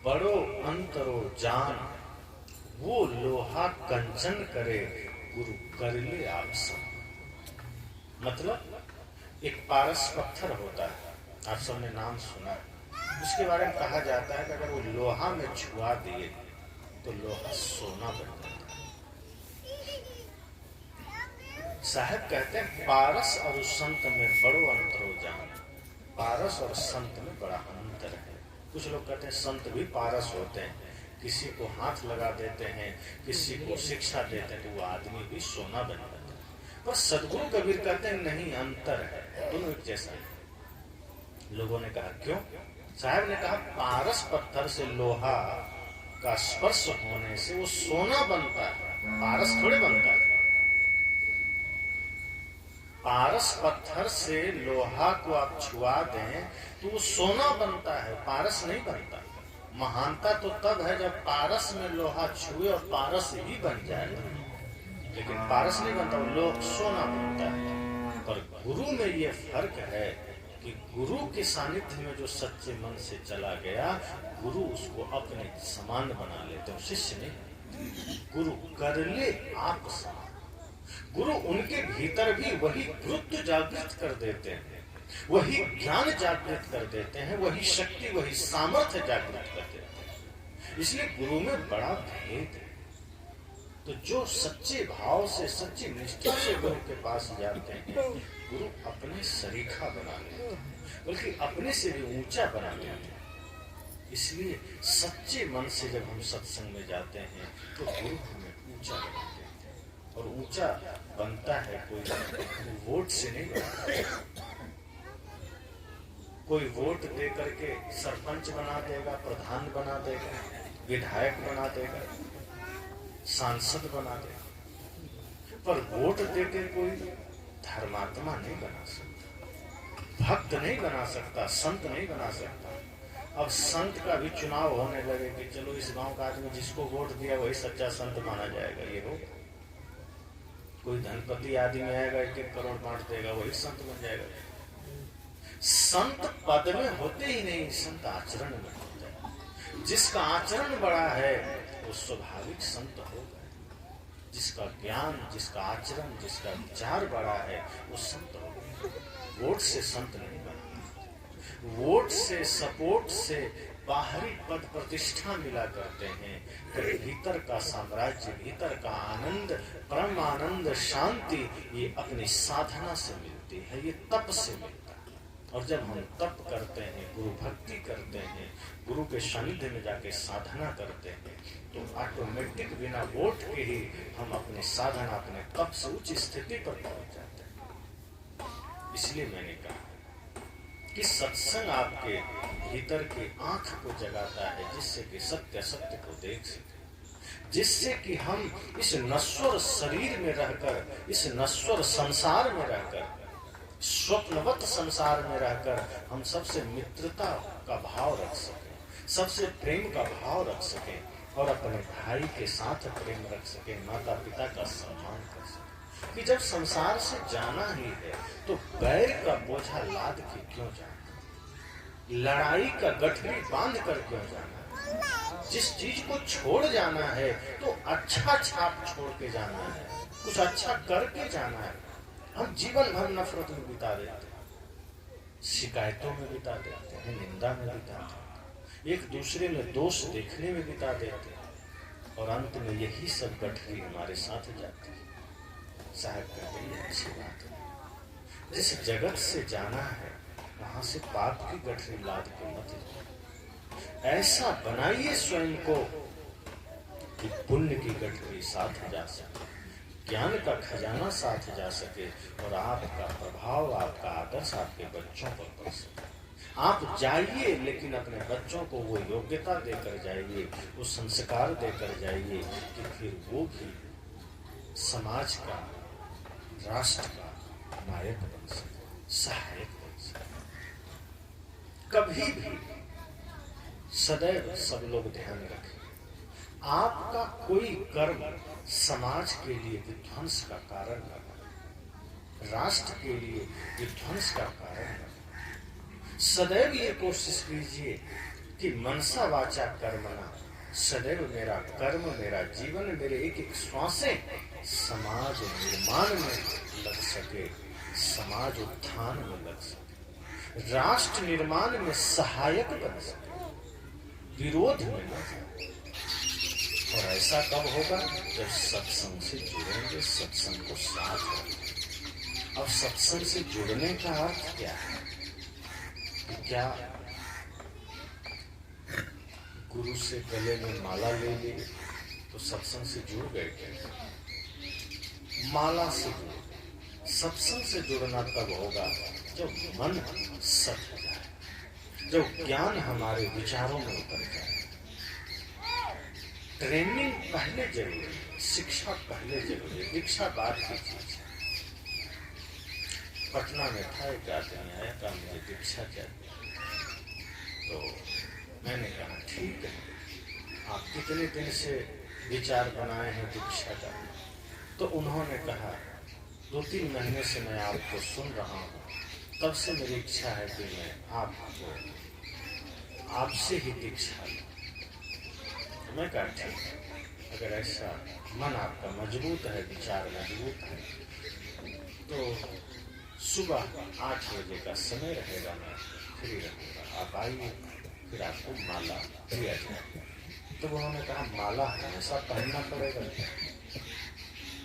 बड़ो अंतरो जान, वो लोहा कंचन करे गुरु कर ले आप सब। मतलब एक पारस पत्थर होता है, आप सबने नाम सुना है, उसके बारे में कहा जाता है कि अगर वो लोहा में छुआ दिए तो लोहा सोना बन जाता है। साहब कहते हैं पारस और उस संत में बड़ो अंतरो जान, पारस और संत में बड़ा अंतर है। कुछ लोग कहते हैं संत भी पारस होते हैं, किसी को हाथ लगा देते हैं, किसी को शिक्षा देते हैं तो वो आदमी भी सोना बन जाता है। पर सदगुरु कबीर कहते हैं नहीं, अंतर है, दोनों एक जैसा है। लोगों ने कहा क्यों? साहब ने कहा पारस पत्थर से लोहा का स्पर्श होने से वो सोना बनता है, पारस थोड़े बनता है। पारस पत्थर से लोहा को आप छुआ दें तो वो सोना बनता है, पारस नहीं बनता। महानता तो तब है जब पारस में लोहा छुए और पारस ही बन जाए, लेकिन पारस नहीं बनता, वो लोह सोना बनता है। पर गुरु में ये फर्क है कि गुरु के सानिध्य में जो सच्चे मन से चला गया, गुरु उसको अपने समान बना लेते हैं, शिष्य नहीं। गुरु कर ले आप समान। गुरु उनके भीतर भी वही गुरुत्व जागृत कर देते हैं, वही ज्ञान जागृत कर देते हैं, वही शक्ति वही सामर्थ्य जागृत कर देते हैं। इसलिए गुरु में बड़ा भेद है। तो जो सच्चे भाव से सच्ची निष्ठा से गुरु के पास जाते हैं, गुरु अपने सरीखा बना लेते हैं, बल्कि अपने से भी ऊंचा बना लेते हैं। इसलिए सच्चे मन से जब हम सत्संग में जाते हैं तो गुरु हमें ऊंचा बना देते हैं। और ऊंचा बनता है कोई वोट से नहीं बनता। कोई वोट दे करके सरपंच बना देगा, प्रधान बना देगा, विधायक बना देगा, सांसद बना देगा, पर वोट देके कोई धर्मात्मा नहीं बना सकता, भक्त नहीं बना सकता, संत नहीं बना सकता। अब संत का भी चुनाव होने लगे कि चलो इस गांव का आदमी जिसको वोट दिया वही सच्चा संत माना जाएगा, ये हो। कोई धनपति आदमी आएगा 1-1 करोड़ बांट देगा, वही संत बन जाएगा। संत पद में होते ही नहीं, संत आचरण में होता है। जिसका आचरण बड़ा है वो स्वाभाविक संत होगा। जिसका ज्ञान, जिसका आचरण, जिसका विचार बड़ा है वो संत होगा। वोट से संत नहीं बनता। वोट से, सपोर्ट से बाहरी पद प्रतिष्ठा मिला करते हैं, तो भीतर का साम्राज्य, भीतर का आनंद, परम आनंद, शांति ये अपनी साधना से मिलती है, ये तप से मिलती है। और जब हम तप करते हैं, गुरु भक्ति करते हैं, गुरु के सानिध्य में जाके साधना करते हैं, तो ऑटोमेटिक बिना वोट के ही हम अपने साधना, अपने तप से उच्च स्थिति पर पहुंच जाते हैं। इसलिए मैंने कहा कि सत्संग आपके भीतर की आंख को जगाता है, जिससे कि सत्य सत्य को देख सके, जिससे कि हम इस नश्वर शरीर में रहकर, इस नश्वर संसार में रहकर, स्वप्नवत संसार में रहकर हम सबसे मित्रता का भाव रख सकें, सबसे प्रेम का भाव रख सकें और अपने भाई के साथ प्रेम रख सकें, माता पिता का सम्मान कर सकें। कि जब संसार से जाना ही है तो बैर का बोझा लाद के क्यों जाना, लड़ाई का गठरी बांध कर क्यों जाना। जिस चीज को छोड़ जाना है तो अच्छा छाप छोड़ के जाना है, कुछ अच्छा करके जाना है। हम जीवन भर नफरत में बिता देते हैं, शिकायतों में बिता देते हैं, निंदा में बिता देते हैं, एक दूसरे में दोष देखने में बिता देते हैं, और अंत में यही सब गठरी हमारे साथ जाती है। साहब कहते हैं अच्छी बात है, जिस जगत से जाना है वहां से पाप की गठरी लाद के मत जाओ। ऐसा बनाइए स्वयं को कि पुण्य की गठरी साथ जा सके, ज्ञान का खजाना साथ जा सके, और आपका प्रभाव, आपका आदर्श आपके बच्चों पर पड़ सके। आप जाइए लेकिन अपने बच्चों को वो योग्यता देकर जाइए, वो संस्कार देकर जाइए कि फिर वो भी समाज का राष्ट्र का नायक बन सके, सहायक बन सके। कभी भी सदैव सब लोग ध्यान रखें, आपका कोई कर्म समाज के लिए विध्वंस का कारण न बने, राष्ट्र के लिए विध्वंस का कारण न बने। सदैव ये कोशिश कीजिए कि मनसा वाचा कर्मणा, सदैव मेरा कर्म, मेरा जीवन, मेरे एक एक श्वासें समाज निर्माण में लग सके, समाज उत्थान में लग सके, राष्ट्र निर्माण में सहायक बन सके, विरोध में न जाए। और ऐसा कब होगा? जब सत्संग से जुड़ेंगे, सत्संग को साथ रखेंगे। अब सत्संग से जुड़ने का अर्थ क्या है? क्या गुरु से गले में माला ले ली तो सत्संग से जुड़ गए क्या? माला से जुड़, सत्संग से जुड़ना तब होगा जब मन सत हो जाए, जब ज्ञान हमारे विचारों में उतर जाए। ट्रेनिंग पहले जरूरी है, शिक्षा पहले जरूरी है, दीक्षा बाद की चीज है। पटना में था एक आदमी आया, कहा मुझे दीक्षा चाहिए। तो मैंने कहा ठीक है, आप कितने दिन से विचार बनाए हैं दीक्षा का? तो उन्होंने कहा 2-3 महीने से मैं आपको सुन रहा हूँ, तब से मेरी इच्छा है कि मैं आपसे ही दीक्षा लूं। मैं कहा ठीक है, अगर ऐसा मन आपका मजबूत है, विचार मजबूत है, तो सुबह 8 बजे का समय रहेगा, मैं फ्री रहूँगा, आप आइए, फिर आपको माला दिया जाएगा। तो उन्होंने कहा माला हमेशा पहनना पड़ेगा?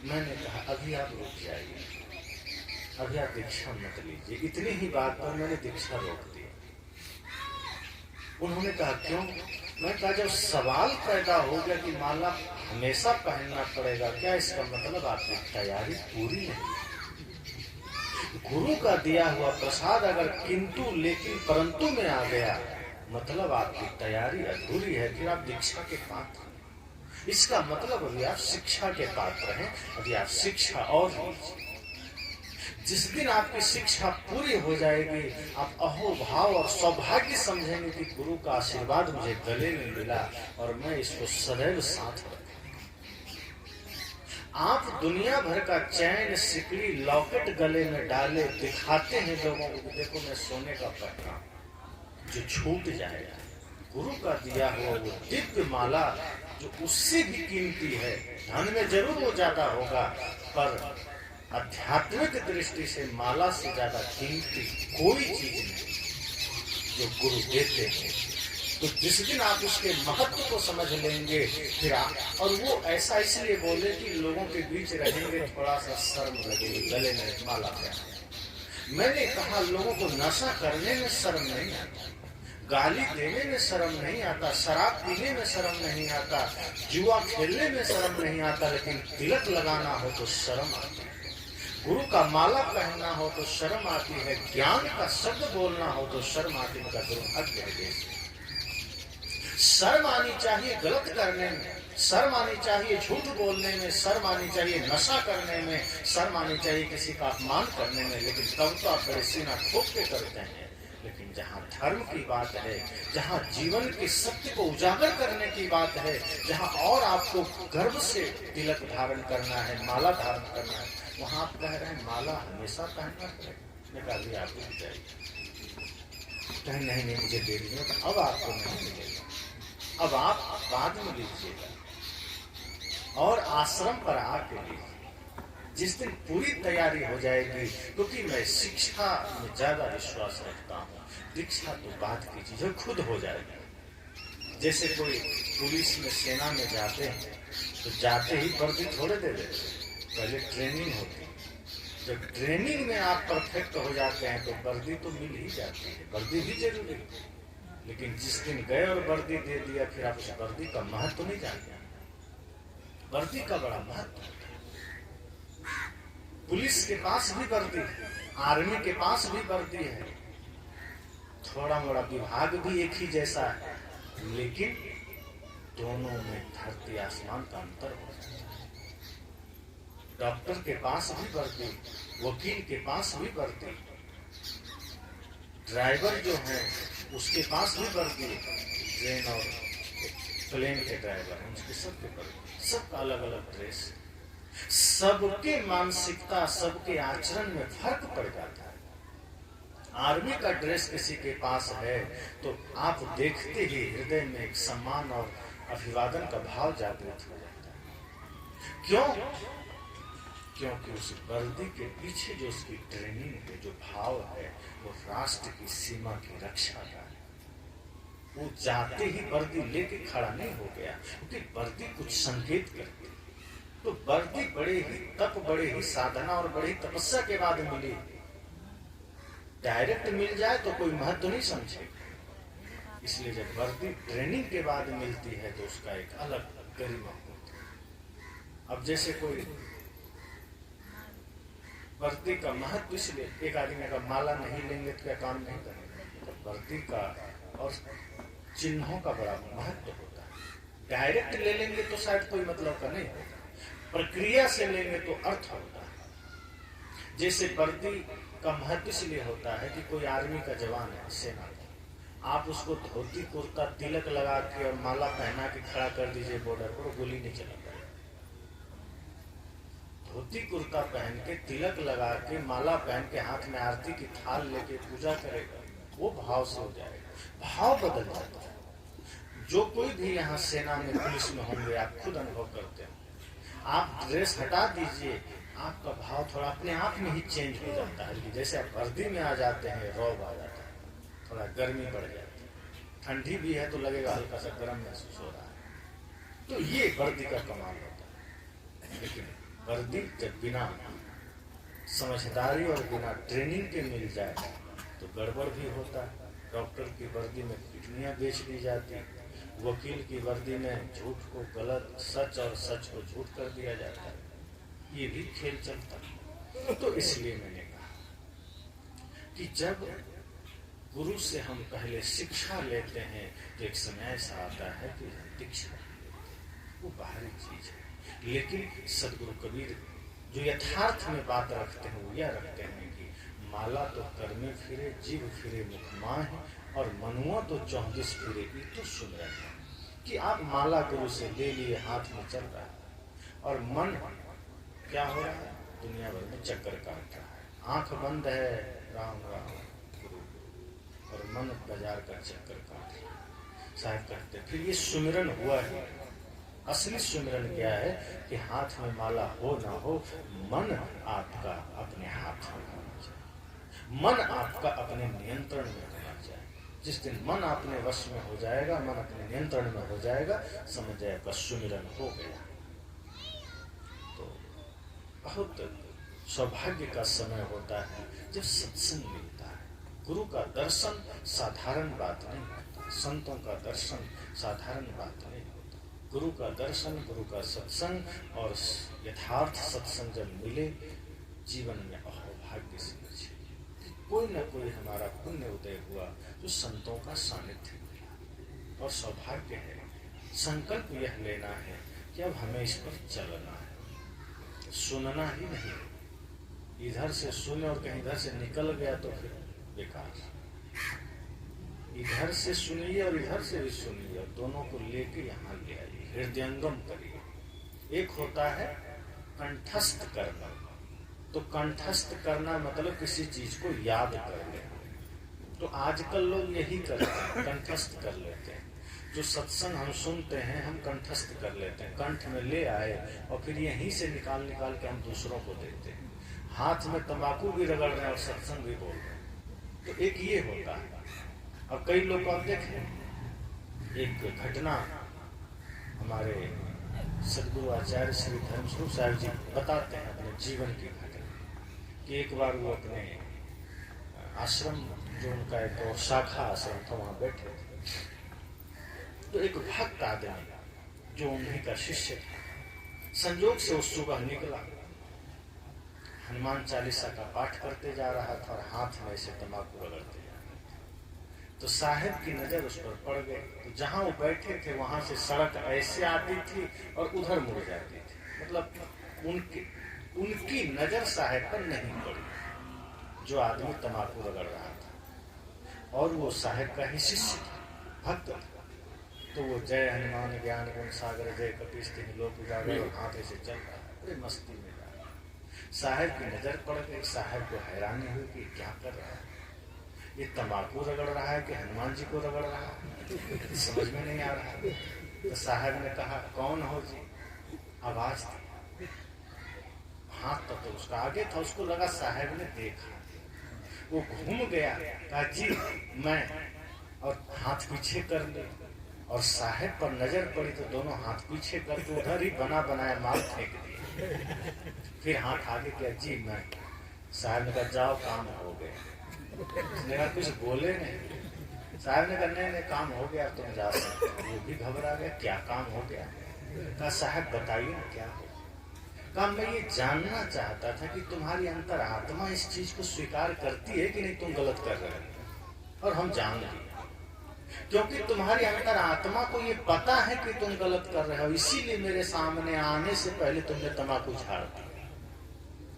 मैंने कहा अभी आप रुक जाइए, अभी आप दीक्षा मत लीजिए। इतनी ही बात पर मैंने दीक्षा रोक दी। उन्होंने कहा क्यों? मैं कहा जब सवाल पैदा हो गया कि माला हमेशा पहनना पड़ेगा, क्या इसका मतलब आपकी तैयारी पूरी नहीं? गुरु का दिया हुआ प्रसाद अगर किंतु लेकिन परंतु में आ गया, मतलब आपकी तैयारी अधूरी है, फिर आप दीक्षा के पात्र हैं। इसका मतलब अभी आप शिक्षा के पात्र हैं, अभी आप शिक्षा और लीजिए। जिस दिन आपकी शिक्षा पूरी हो जाएगी, आप अहोभाव और सौभाग्य समझेंगे कि गुरु का आशीर्वाद मुझे गले में मिला और मैं इसको सदैव साथ रखूंगा। आप दुनिया भर का चैन, सिकड़ी, लॉकेट गले में डाले दिखाते हैं लोगों को, देखो मैं सोने का पहना, जो छूट जाएगा। गुरु का दिया हुआ वो दिव्य माला जो उससे भी कीमती है, धन में जरूर वो ज्यादा होगा, पर आध्यात्मिक दृष्टि से माला से ज्यादा कीमती कोई चीज नहीं जो गुरु देते हैं। तो जिस दिन आप उसके महत्व को समझ लेंगे, फिर और वो ऐसा इसलिए बोले कि लोगों के बीच रहेंगे, थोड़ा सा शर्म लगेगी, गले में माला पहना। मैंने कहा लोगों को नशा करने में शर्म नहीं आता, गाली देने में शर्म नहीं आता, शराब पीने में शर्म नहीं आता, जुआ खेलने में शर्म नहीं आता, लेकिन तिलक लगाना हो तो शर्म आती है। गुरु का माला पहनना हो तो शर्म आती है, ज्ञान का शब्द बोलना हो तो शर्म आती है। का दुर्भाग्य है। शर्म आनी चाहिए गलत करने में, शर्म आनी चाहिए झूठ बोलने में, शर्म आनी चाहिए नशा करने में, शर्म आनी चाहिए किसी का अपमान करने में, लेकिन तब तो आप बड़े सीना ठोक के करते हैं। लेकिन जहाँ धर्म की बात है, जहाँ जीवन के सत्य को उजागर करने की बात है, जहाँ और आपको गर्व से तिलक धारण करना है, माला धारण करना है, वहाँ आप कह रहे हैं माला हमेशा पहनना पड़ेगा। मैं कहा आप रुक जाइए, कहीं नहीं मुझे दे दीजिए, अब आपको नहीं मिलेगा, अब आप बाद में लीजिएगा और आश्रम पर आके लीजिए। जिस दिन पूरी तैयारी हो जाएगी, क्योंकि मैं शिक्षा में ज्यादा विश्वास रखता हूँ, दीक्षा तो बात की चीज है, खुद हो जाएगी। जैसे कोई पुलिस में, सेना में जाते हैं तो जाते ही वर्दी थोड़े दे देते, पहले ट्रेनिंग होती है। जब ट्रेनिंग में आप परफेक्ट हो जाते हैं तो वर्दी तो मिल ही जाती है, वर्दी भी जरूरी है। लेकिन जिस दिन गए और वर्दी दे दिया, फिर आप उस वर्दी का महत्व नहीं जानते। वर्दी का बड़ा महत्व है। पुलिस के पास भी वर्दी है, आर्मी के पास भी वर्दी है, थोड़ा मोड़ा विभाग भी एक ही जैसा है, लेकिन दोनों में धरती आसमान का अंतर हो जाता है। डॉक्टर के पास भी वर्दी, वकील के पास भी वर्दी, ड्राइवर जो है उसके पास भी वर्दी, ट्रेन और प्लेन के ड्राइवर उनके सबके वर्दी, सबका अलग अलग ड्रेस। सबके मानसिकता, सबके आचरण में फर्क पड़ जाता है। आर्मी का ड्रेस किसी के पास है तो आप देखते ही हृदय में एक सम्मान और अभिवादन का भाव जागृत हो जाता है। क्यों? क्योंकि उस वर्दी के पीछे जो उसकी ट्रेनिंग है, जो भाव है, वो राष्ट्र की सीमा की रक्षा का है। वो जाते ही वर्दी लेके खड़ा नहीं हो गया, क्योंकि वर्दी कुछ संकेत करती है। तो वर्दी बड़े ही तप, बड़े ही साधना और बड़ी तपस्या के बाद मिली। डायरेक्ट मिल जाए तो कोई महत्व नहीं समझेगा। इसलिए जब वर्दी ट्रेनिंग के बाद मिलती है तो उसका एक अलग गरिमा होती है। अब जैसे कोई वर्दी का महत्व, इसलिए एक आदमी का माला नहीं लेंगे तो क्या काम नहीं करेंगे, तो वर्दी का और चिन्हों का बड़ा महत्व होता है। डायरेक्ट ले लेंगे तो शायद कोई मतलब का नहीं होगा, प्रक्रिया से लेंगे तो अर्थ होता है। जैसे वर्दी का महत्व इसलिए होता है कि कोई आर्मी का जवान है, सेना का, आप उसको धोती कुर्ता तिलक लगा के और माला पहना के खड़ा कर दीजिए बॉर्डर पर, गोली नहीं चला पाएगा। धोती कुर्ता पहन के, तिलक लगा के, माला पहन के, हाथ में आरती की थाल लेके पूजा करेगा, वो भाव से हो जाएगा, भाव बदल जाता है। जो कोई भी यहाँ सेना में, पुलिस में होंगे, आप खुद अनुभव करते हैं। आप ड्रेस हटा दीजिए, आपका भाव थोड़ा अपने आप में ही चेंज हो जाता है। कि जैसे आप वर्दी में आ जाते हैं, रौब आ जाता है, थोड़ा गर्मी बढ़ जाती है, ठंडी भी है तो लगेगा हल्का सा गर्म महसूस हो रहा है। तो ये वर्दी का कमाल होता है। लेकिन वर्दी जब बिना समझदारी और बिना ट्रेनिंग के मिल जाए तो गड़बड़ भी होता है। डॉक्टर की वर्दी में किडनियां बेच दी जाती है, वकील की वर्दी में झूठ को गलत, सच और सच को झूठ कर दिया जाता है। ये भी खेल चलता है। तो इसलिए मैंने कहा कि जब गुरु से हम पहले शिक्षा लेते हैं तो एक समय ऐसा आता है कि हम दीक्षा लेते हैं, वो बाहरी चीज है। लेकिन सदगुरु कबीर जो यथार्थ में बात रखते हैं वो यह रखते हैं कि माला तो कर में फिरे, जीव फिरे मुख माहे, और मनुआ तो 34 फिरे, ये तो सुन रहे हैं कि आप माला गुरु से ले लिए, हाथ में चल रहा है, और मन क्या हो रहा है, दुनिया भर में चक्कर काट रहा है। आंख बंद है, राम राम गुरु, और मन बाजार का चक्कर काट रहा है। साहब कहते फिर ये सुमिरन हुआ है। असली सुमिरन क्या है कि हाथ में माला हो ना हो, मन आपका अपने हाथ में होना चाहिए, मन आपका अपने नियंत्रण में होना चाहिए। जिस दिन मन अपने वश में हो जाएगा, मन अपने नियंत्रण में हो जाएगा, समझ जाएगा सुमिरन हो गया। बहुत सौभाग्य का समय होता है जब सत्संग मिलता है। गुरु का दर्शन साधारण बात नहीं होता, संतों का दर्शन साधारण बात नहीं होता। गुरु का दर्शन, गुरु का सत्संग और यथार्थ सत्संग जब मिले, जीवन में अहोभाग्य समझिए। कोई न कोई हमारा पुण्य उदय हुआ जो संतों का सानिध्य मिला, और सौभाग्य है। संकल्प यह लेना है कि अब हमें इस पर चलना है, सुनना ही नहीं। इधर से सुने और कहीं इधर से निकल गया तो फिर बेकार। इधर से सुनिए और इधर से भी सुनिए, और दोनों को लेके यहाँ ले आइए, हृदयंगम करिए। एक होता है कंठस्थ करना, तो कंठस्थ करना मतलब किसी चीज को याद कर लेना। तो आजकल लोग यही करते हैं, कंठस्थ कर लेते हैं। जो सत्संग हम सुनते हैं हम कंठस्थ कर लेते हैं, कंठ में ले आए और फिर यहीं से निकाल निकाल के हम दूसरों को देते हैं। हाथ में तंबाकू भी रगड़ रहे हैं और सत्संग भी बोल रहे हैं। तो एक ये होता है। और कई लोग आप देखें, एक घटना हमारे सदगुरु आचार्य श्री धर्मस्वरूप साहब जी बताते हैं अपने जीवन की घटना, कि एक बार वो अपने आश्रम, जो उनका एक और शाखा आश्रम था, वहां बैठे थे। तो एक भक्त आदमी जो उन्हीं का शिष्य था, संजोग से उस सुबह निकला, हनुमान चालीसा का पाठ करते जा रहा था और हाथ में ऐसे तंबाकू रगड़ते जा रहा था। तो साहब की नजर उस पर पड़ गई। तो जहां वो बैठे थे वहां से सड़क ऐसे आती थी और उधर मुड़ जाती थी, मतलब उनके उनकी नजर साहेब पर नहीं पड़ी। जो आदमी तंबाकू रगड़ रहा था और वो साहेब का ही शिष्य था, भक्त था, तो वो जय हनुमान ज्ञान गुण सागर जय कपीस तिन्हि लोक उजागर और हाथ से चल रहा है, बड़े मस्ती में जा रहा है। साहेब की नजर पड़ गई। साहेब को हैरानी हुई कि क्या कर रहा है, ये तंबाकू रगड़ रहा है कि हनुमान जी को रगड़ रहा है, समझ में नहीं आ रहा। तो साहब ने कहा, कौन हो जी? आवाज थी, हाथ तो उसका आगे था, उसको लगा साहब ने देखा। वो घूम गया, कहा जी मैं, और हाथ पीछे कर ले। और साहब पर नजर पड़ी तो दोनों हाथ पीछे करके उधर ही बना बनाया माल फेंक दिया। फिर हाथ आगे किया, जी मैं। साहब ने कहा, जाओ काम हो गया। उसने कहा, कुछ बोले नहीं। साहब ने कहा, नहीं काम हो गया, तुम जा सकते। वो भी घबरा गया, क्या काम हो गया? कहा, साहब बताइए ना क्या हो। कहा, मैं ये जानना चाहता था कि तुम्हारी अंतरात्मा इस चीज को स्वीकार करती है कि नहीं तुम गलत कर रहे हो। और हम जान लिए, क्योंकि तुम्हारी अंतरात्मा को ये पता है कि तुम गलत कर रहे हो, इसीलिए मेरे सामने आने से पहले तुमने तंबाकू झाड़ दिया।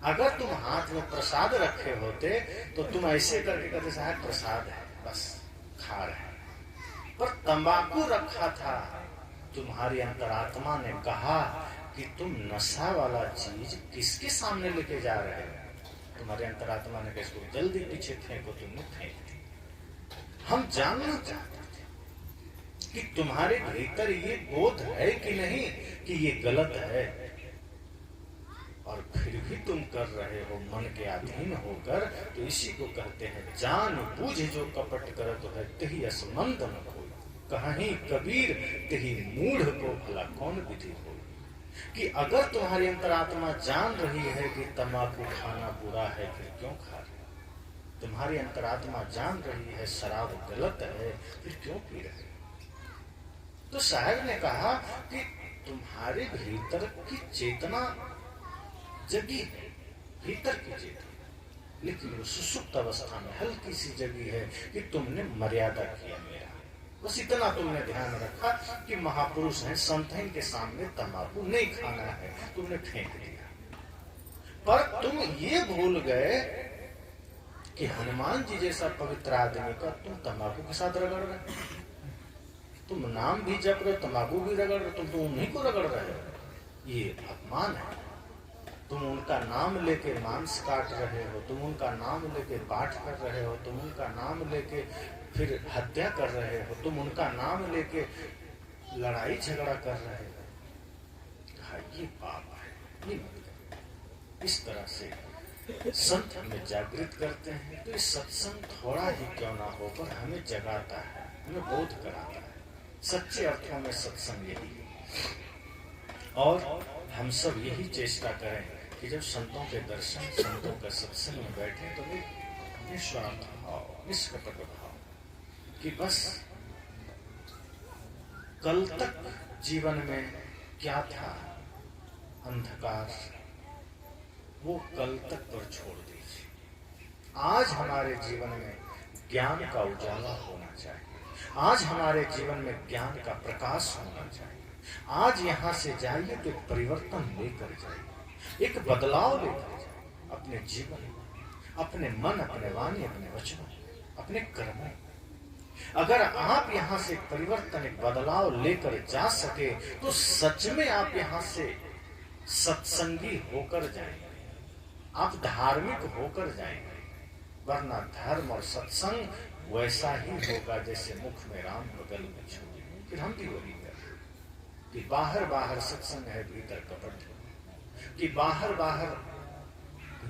अगर तुम हाथ में प्रसाद रखे होते तो तुम ऐसे करके कहते, साहब प्रसाद है, बस खा रहे हैं। पर तंबाकू रखा था, तुम्हारी अंतरात्मा ने कहा कि तुम नशा वाला चीज किसके सामने लेके जा रहे हो। तुम्हारी अंतरात्मा ने कहा, इसको जल्दी पीछे फेंको, तुमने फेंक दी। हम जानना चाहते थे कि तुम्हारे भीतर ये बोध है कि नहीं कि ये गलत है, और फिर भी तुम कर रहे हो मन के अधीन होकर। तो इसी को कहते हैं, जान बूझ जो कपट करत है तही असमंद न हो। कहीं कबीर तही मूढ़ को भला कौन विधि हो। कि अगर तुम्हारी अंतरात्मा जान रही है कि तंबाकू खाना बुरा है, फिर क्यों खा रहे हो। तुम्हारी अंतरात्मा जान रही है शराब गलत है, फिर क्यों पी रहे हो। तो साहब ने कहा कि तुम्हारे भीतर की चेतना जगी है, भीतर की चेतना, लेकिन वो सुसुप्त अवस्था में हल्की सी जगी है कि तुमने मर्यादा किया मेरा। बस इतना तुमने ध्यान रखा कि महापुरुष हैं, संत हैं, के सामने तंबाकू नहीं खाना है, तुमने फेंक दिया। पर तुम ये भूल गए कि हनुमान जी जैसा पवित्र आदमी का तुम तंबाकू के साथ रगड़ रहे। तुम नाम भी जप रहे, तंबाकू भी रगड़ रहे, तुम तो उन्हीं को रगड़ रहे हो। ये अपमान है। तुम उनका नाम लेके मांस काट रहे हो, तुम उनका नाम लेके पाठ कर रहे हो, तुम उनका नाम लेके फिर हत्या कर रहे हो, तुम उनका नाम लेके लड़ाई झगड़ा कर रहे हो। हाँ, ये पाप है, ये मत करो। इस तरह से संत हमें जागृत करते हैं। तो ये सत्संग थोड़ा ही क्यों ना हो, पर हमें जगाता है, हमें बोध कराता है। सच्चे अर्थों में सत्संग यही है। और हम सब यही चेष्टा करें कि जब संतों के दर्शन, संतों के सत्संग में बैठे तो वे निस्वार्थ भाव, निष्कपट भाव कि बस कल तक जीवन में क्या था अंधकार, वो कल तक पर छोड़ दीजिए। आज हमारे जीवन में ज्ञान का उजाला होना चाहिए। आज हमारे जीवन में ज्ञान का प्रकाश होना चाहिए। आज यहाँ से जाइए तो एक परिवर्तन लेकर जाइए, एक बदलाव लेकर जाइए अपने जीवन, अपने मन, अपने वाणी, अपने वचनों, अपने कर्मों। अगर आप यहाँ से परिवर्तन, एक बदलाव लेकर जा सके तो सच में आप यहाँ से सत्संगी होकर जाएंगे, आप धार्मिक होकर जाएंगे। वरना धर्म और सत्संग वैसा ही होगा जैसे मुख में राम बगल में छुरी। फिर हम भी वही कर कि बाहर बाहर सत्संग है, भीतर कपट है, कि बाहर बाहर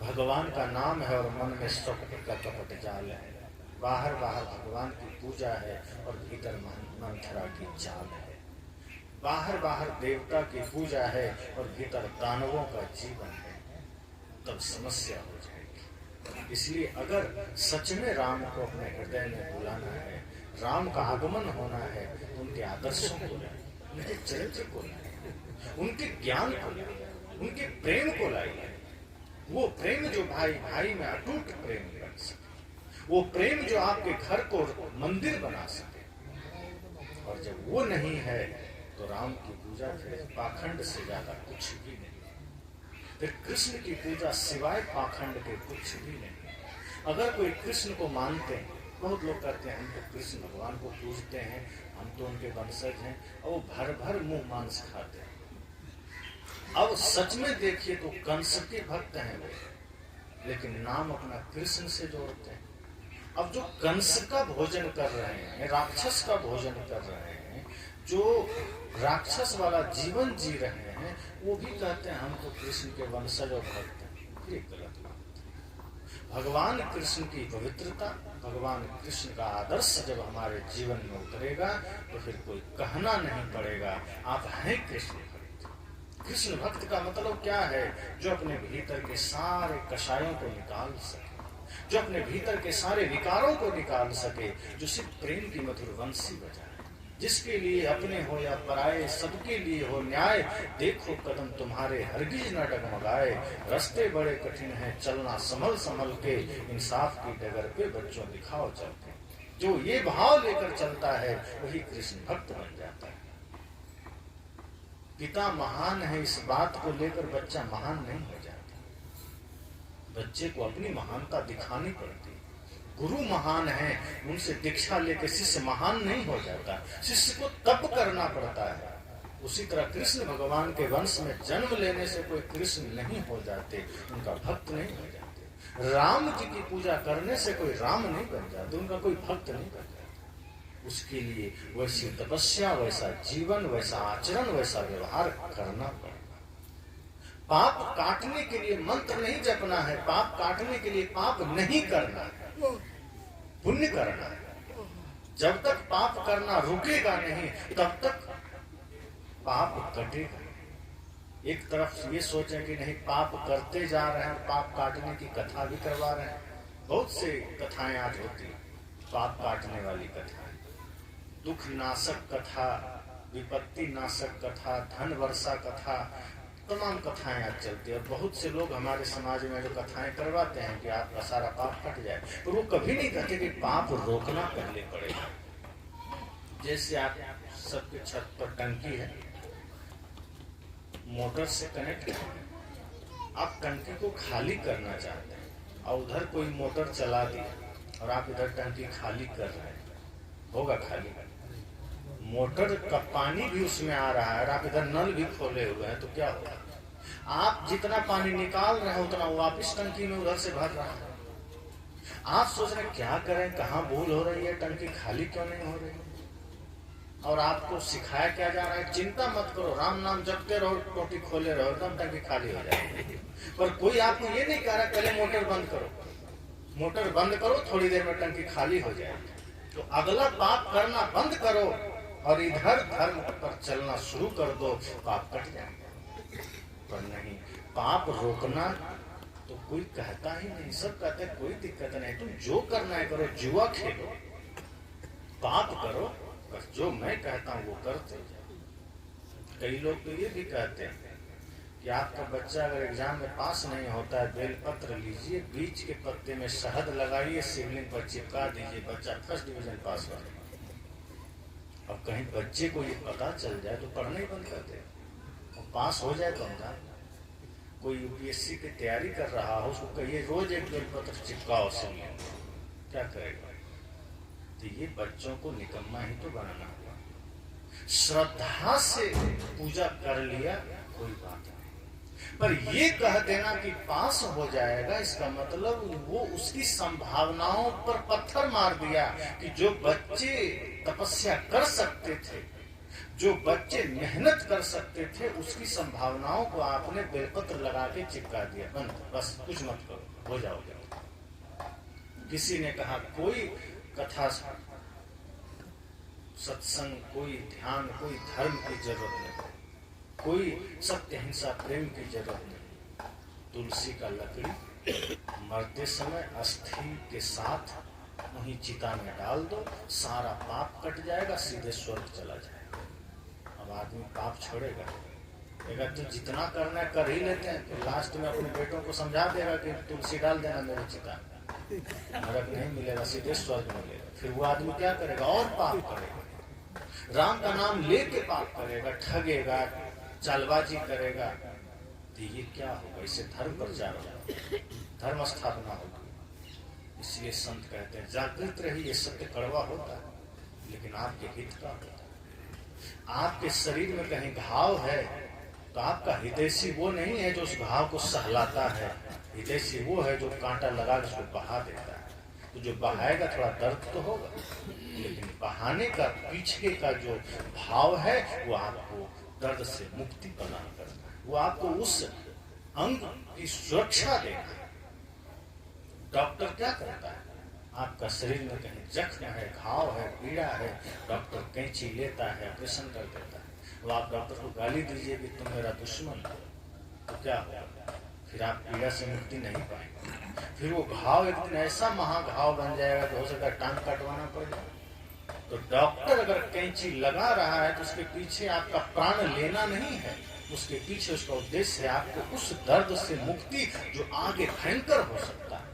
भगवान का नाम है और मन में स्वकपट का कपट जाल है। बाहर बाहर भगवान की पूजा है और भीतर मंथरा की चाल है। बाहर बाहर देवता की पूजा है और भीतर दानवों का जीवन है। तब समस्या हो जाएगी। इसलिए अगर सच में राम को अपने हृदय में बुलाना है, राम का आगमन होना है, तो उनके आदर्शों को लाइए, उनके चरित्र को लाइए, उनके ज्ञान को लाइए, उनके प्रेम को लाइए। वो प्रेम जो भाई भाई में अटूट प्रेम बन सके, वो प्रेम जो आपके घर को मंदिर बना सके। और जब वो नहीं है तो राम की पूजा फिर पाखंड से ज्यादा कुछ भी नहीं। फिर कृष्ण की पूजा सिवाय पाखंड के कुछ भी नहीं। अगर कोई कृष्ण को मानते हैं, बहुत लोग कहते हैं हम तो कृष्ण भगवान को पूजते हैं, हम तो उनके वंशज हैं, और वो भर भर मुंह मांस खाते हैं। अब सच में देखिए तो कंस के भक्त हैं वो, लेकिन नाम अपना कृष्ण से जोड़ते हैं। अब जो कंस का भोजन कर रहे हैं, राक्षस का भोजन कर रहे हैं, जो राक्षस वाला जीवन जी रहे हैं, वो भी कहते हैं हम तो कृष्ण के वंशज और भक्त हैं। ये गलत बात। भगवान कृष्ण की पवित्रता, भगवान कृष्ण का आदर्श जब हमारे जीवन में उतरेगा तो फिर कोई कहना नहीं पड़ेगा आप हैं कृष्ण भक्त। कृष्ण भक्त का मतलब क्या है? जो अपने भीतर के सारे कषायों को निकाल सके, जो अपने भीतर के सारे विकारों को निकाल सके, जो सिर्फ प्रेम की मधुर वंशी बजाए, जिसके लिए अपने हो या पराये सबके लिए हो न्याय। देखो कदम तुम्हारे हरगिज न डगमगाए, रास्ते बड़े कठिन हैं चलना संभल संभल के, इंसाफ की डगर पे बच्चों दिखाओ चल के। जो ये भाव लेकर चलता है वही कृष्ण भक्त बन जाता है। पिता महान है इस बात को लेकर बच्चा महान नहीं हो जाता। बच्चे को अपनी महानता दिखानी पड़ती है। गुरु महान है, उनसे दीक्षा लेकर शिष्य महान नहीं हो जाता, शिष्य को तप करना पड़ता है। उसी तरह कृष्ण भगवान के वंश में जन्म लेने से कोई कृष्ण नहीं हो जाते, उनका भक्त नहीं हो जाते। राम जी की पूजा करने से कोई राम नहीं बन जाते, उनका कोई भक्त नहीं बन जाता। उसके लिए वैसी तपस्या, वैसा जीवन, वैसा आचरण, वैसा व्यवहार करना पड़ेगा। पाप काटने के लिए मंत्र नहीं जपना है, पाप काटने के लिए पाप नहीं करना है, पुण्य करना है। जब तक पाप करना रुकेगा नहीं तब तक पाप कटेगा। एक तरफ ये सोचें कि नहीं पाप करते जा रहे हैं, पाप काटने की कथा भी करवा रहे हैं। बहुत से कथाएं आज होती हैं, पाप काटने वाली कथाएं, दुख नाशक कथा, विपत्ति नाशक कथा, धन वर्षा कथा, तमाम कथाएं आज चलती है। और बहुत से लोग हमारे समाज में जो कथाएं करवाते हैं कि आपका सारा पाप कट जाए, तो वो कभी नहीं कहते कि पाप रोकना पहले पड़ेगा। जैसे आप सबके छत पर टंकी है, मोटर से कनेक्ट है, आप टंकी को खाली करना चाहते हैं और उधर कोई मोटर चला दिया और आप इधर टंकी खाली कर रहे हैं, होगा खाली? मोटर का पानी भी उसमें आ रहा है और आप इधर नल भी खोले हुए हैं, तो क्या होगा? आप जितना पानी निकाल रहे हैं उतना वापस टंकी में उधर से भर रहा है। आप सोच रहे क्या करें, कहाँ भूल हो रही है, टंकी खाली क्यों नहीं हो रही? और आपको सिखाया क्या जा रहा है? चिंता मत करो, राम नाम जपते रहो, टोटी खोले रहो, एकदम टंकी खाली हो जाएगी। पर कोई आपको ये नहीं कह रहा पहले मोटर बंद करो, मोटर बंद करो, थोड़ी देर में टंकी खाली हो जाएगी। तो अगला पाप करना बंद करो और इधर धर्म पर चलना शुरू कर दो, पाप कट जाएंगे। पर नहीं, पाप रोकना तो कोई कहता ही नहीं, सब कहते हैं कोई दिक्कत नहीं, तुम जो करना है करो, जुआ खेलो, पाप करो, बस जो मैं कहता हूँ वो करते जाओ। कई लोग तो ये भी कहते हैं कि आपका बच्चा अगर एग्जाम में पास नहीं होता है, बेलपत्र लीजिए, बीच के पत्ते में शहद लगाइए, शिवलिंग पर चिपका दीजिए, बच्चा फर्स्ट डिवीजन पास हो जाएगा। अब कहीं बच्चे को ये पता चल जाए तो पढ़ना ही बंद कर दे, और पास हो जाए तो हम कोई यूपीएससी की तैयारी कर रहा हो, उसको कहिए रोज एक बेलपत्र चिपकाओ शिवलिंग, क्या करेगा? तो ये बच्चों को निकम्मा ही तो बनाना होगा। श्रद्धा से पूजा कर लिया कोई बात नहीं, पर ये कह देना कि पास हो जाएगा, इसका मतलब वो उसकी संभावनाओं पर पत्थर मार दिया कि जो बच्चे तपस्या कर सकते थे, जो बच्चे मेहनत कर सकते थे, उसकी संभावनाओं को आपने बेलपत्र लगा के चिपका दिया, बंद, बस कुछ मत करो, हो जाओगे। किसी ने कहा कोई कथा, सत्संग, कोई ध्यान, कोई धर्म की जरूरत नहीं, कोई सत्य हिंसा प्रेम की जरूरत नहीं, तुलसी का लकड़ी मरते समय अस्थि के साथ वहीं चिता में डाल दो, सारा पाप कट जाएगा, सीधे स्वर्ग चला जाएगा। अब आदमी पाप छोड़ेगा, अगर तो जितना करना है कर ही लेते हैं, तो लास्ट में अपने बेटों को समझा देगा कि तुलसी डाल देना मेरे चिता में, नरक नहीं मिलेगा, सीधे स्वर्ग मिलेगा। फिर वो आदमी क्या करेगा? और पाप करेगा, राम का नाम लेके पाप करेगा, ठगेगा, चालबाजी करेगा, तो ये क्या होगा, इससे धर्म प्रचार होगा, धर्म स्थापना होगी। इसलिए संत कहते हैं जागृत रहिए, ये सत्य कड़वा होता है लेकिन आपके हित का होता है। आपके शरीर में कहीं घाव है तो आपका हितैषी वो नहीं है जो उस घाव को सहलाता है, हितैषी वो है जो कांटा लगा के उसको बहा देता है। तो जो बहाएगा थोड़ा दर्द तो होगा, लेकिन बहाने का पीछे का जो भाव है वो आपको दर्द से मुक्ति प्रदान करता है, वो आपको उस अंग की सुरक्षा देता है। डॉक्टर क्या करता है, आपका शरीर में कहीं जख्म है, घाव है, पीड़ा है, डॉक्टर कैंची लेता है, ऑपरेशन कर देता है। वो आप डॉक्टर को गाली दीजिए कि तुम मेरा दुश्मन हो, तो क्या होगा, फिर आप पीड़ा से मुक्ति नहीं पाएंगे। फिर वो घाव एक दिन ऐसा महाघाव बन जाएगा कि हो सकता है टांग कटवाना पड़ जाए। तो डॉक्टर अगर कैंची लगा रहा है तो उसके पीछे आपका प्राण लेना नहीं है, उसके पीछे उसका उद्देश्य है आपको उस दर्द से मुक्ति जो आगे भयंकर हो सकता है।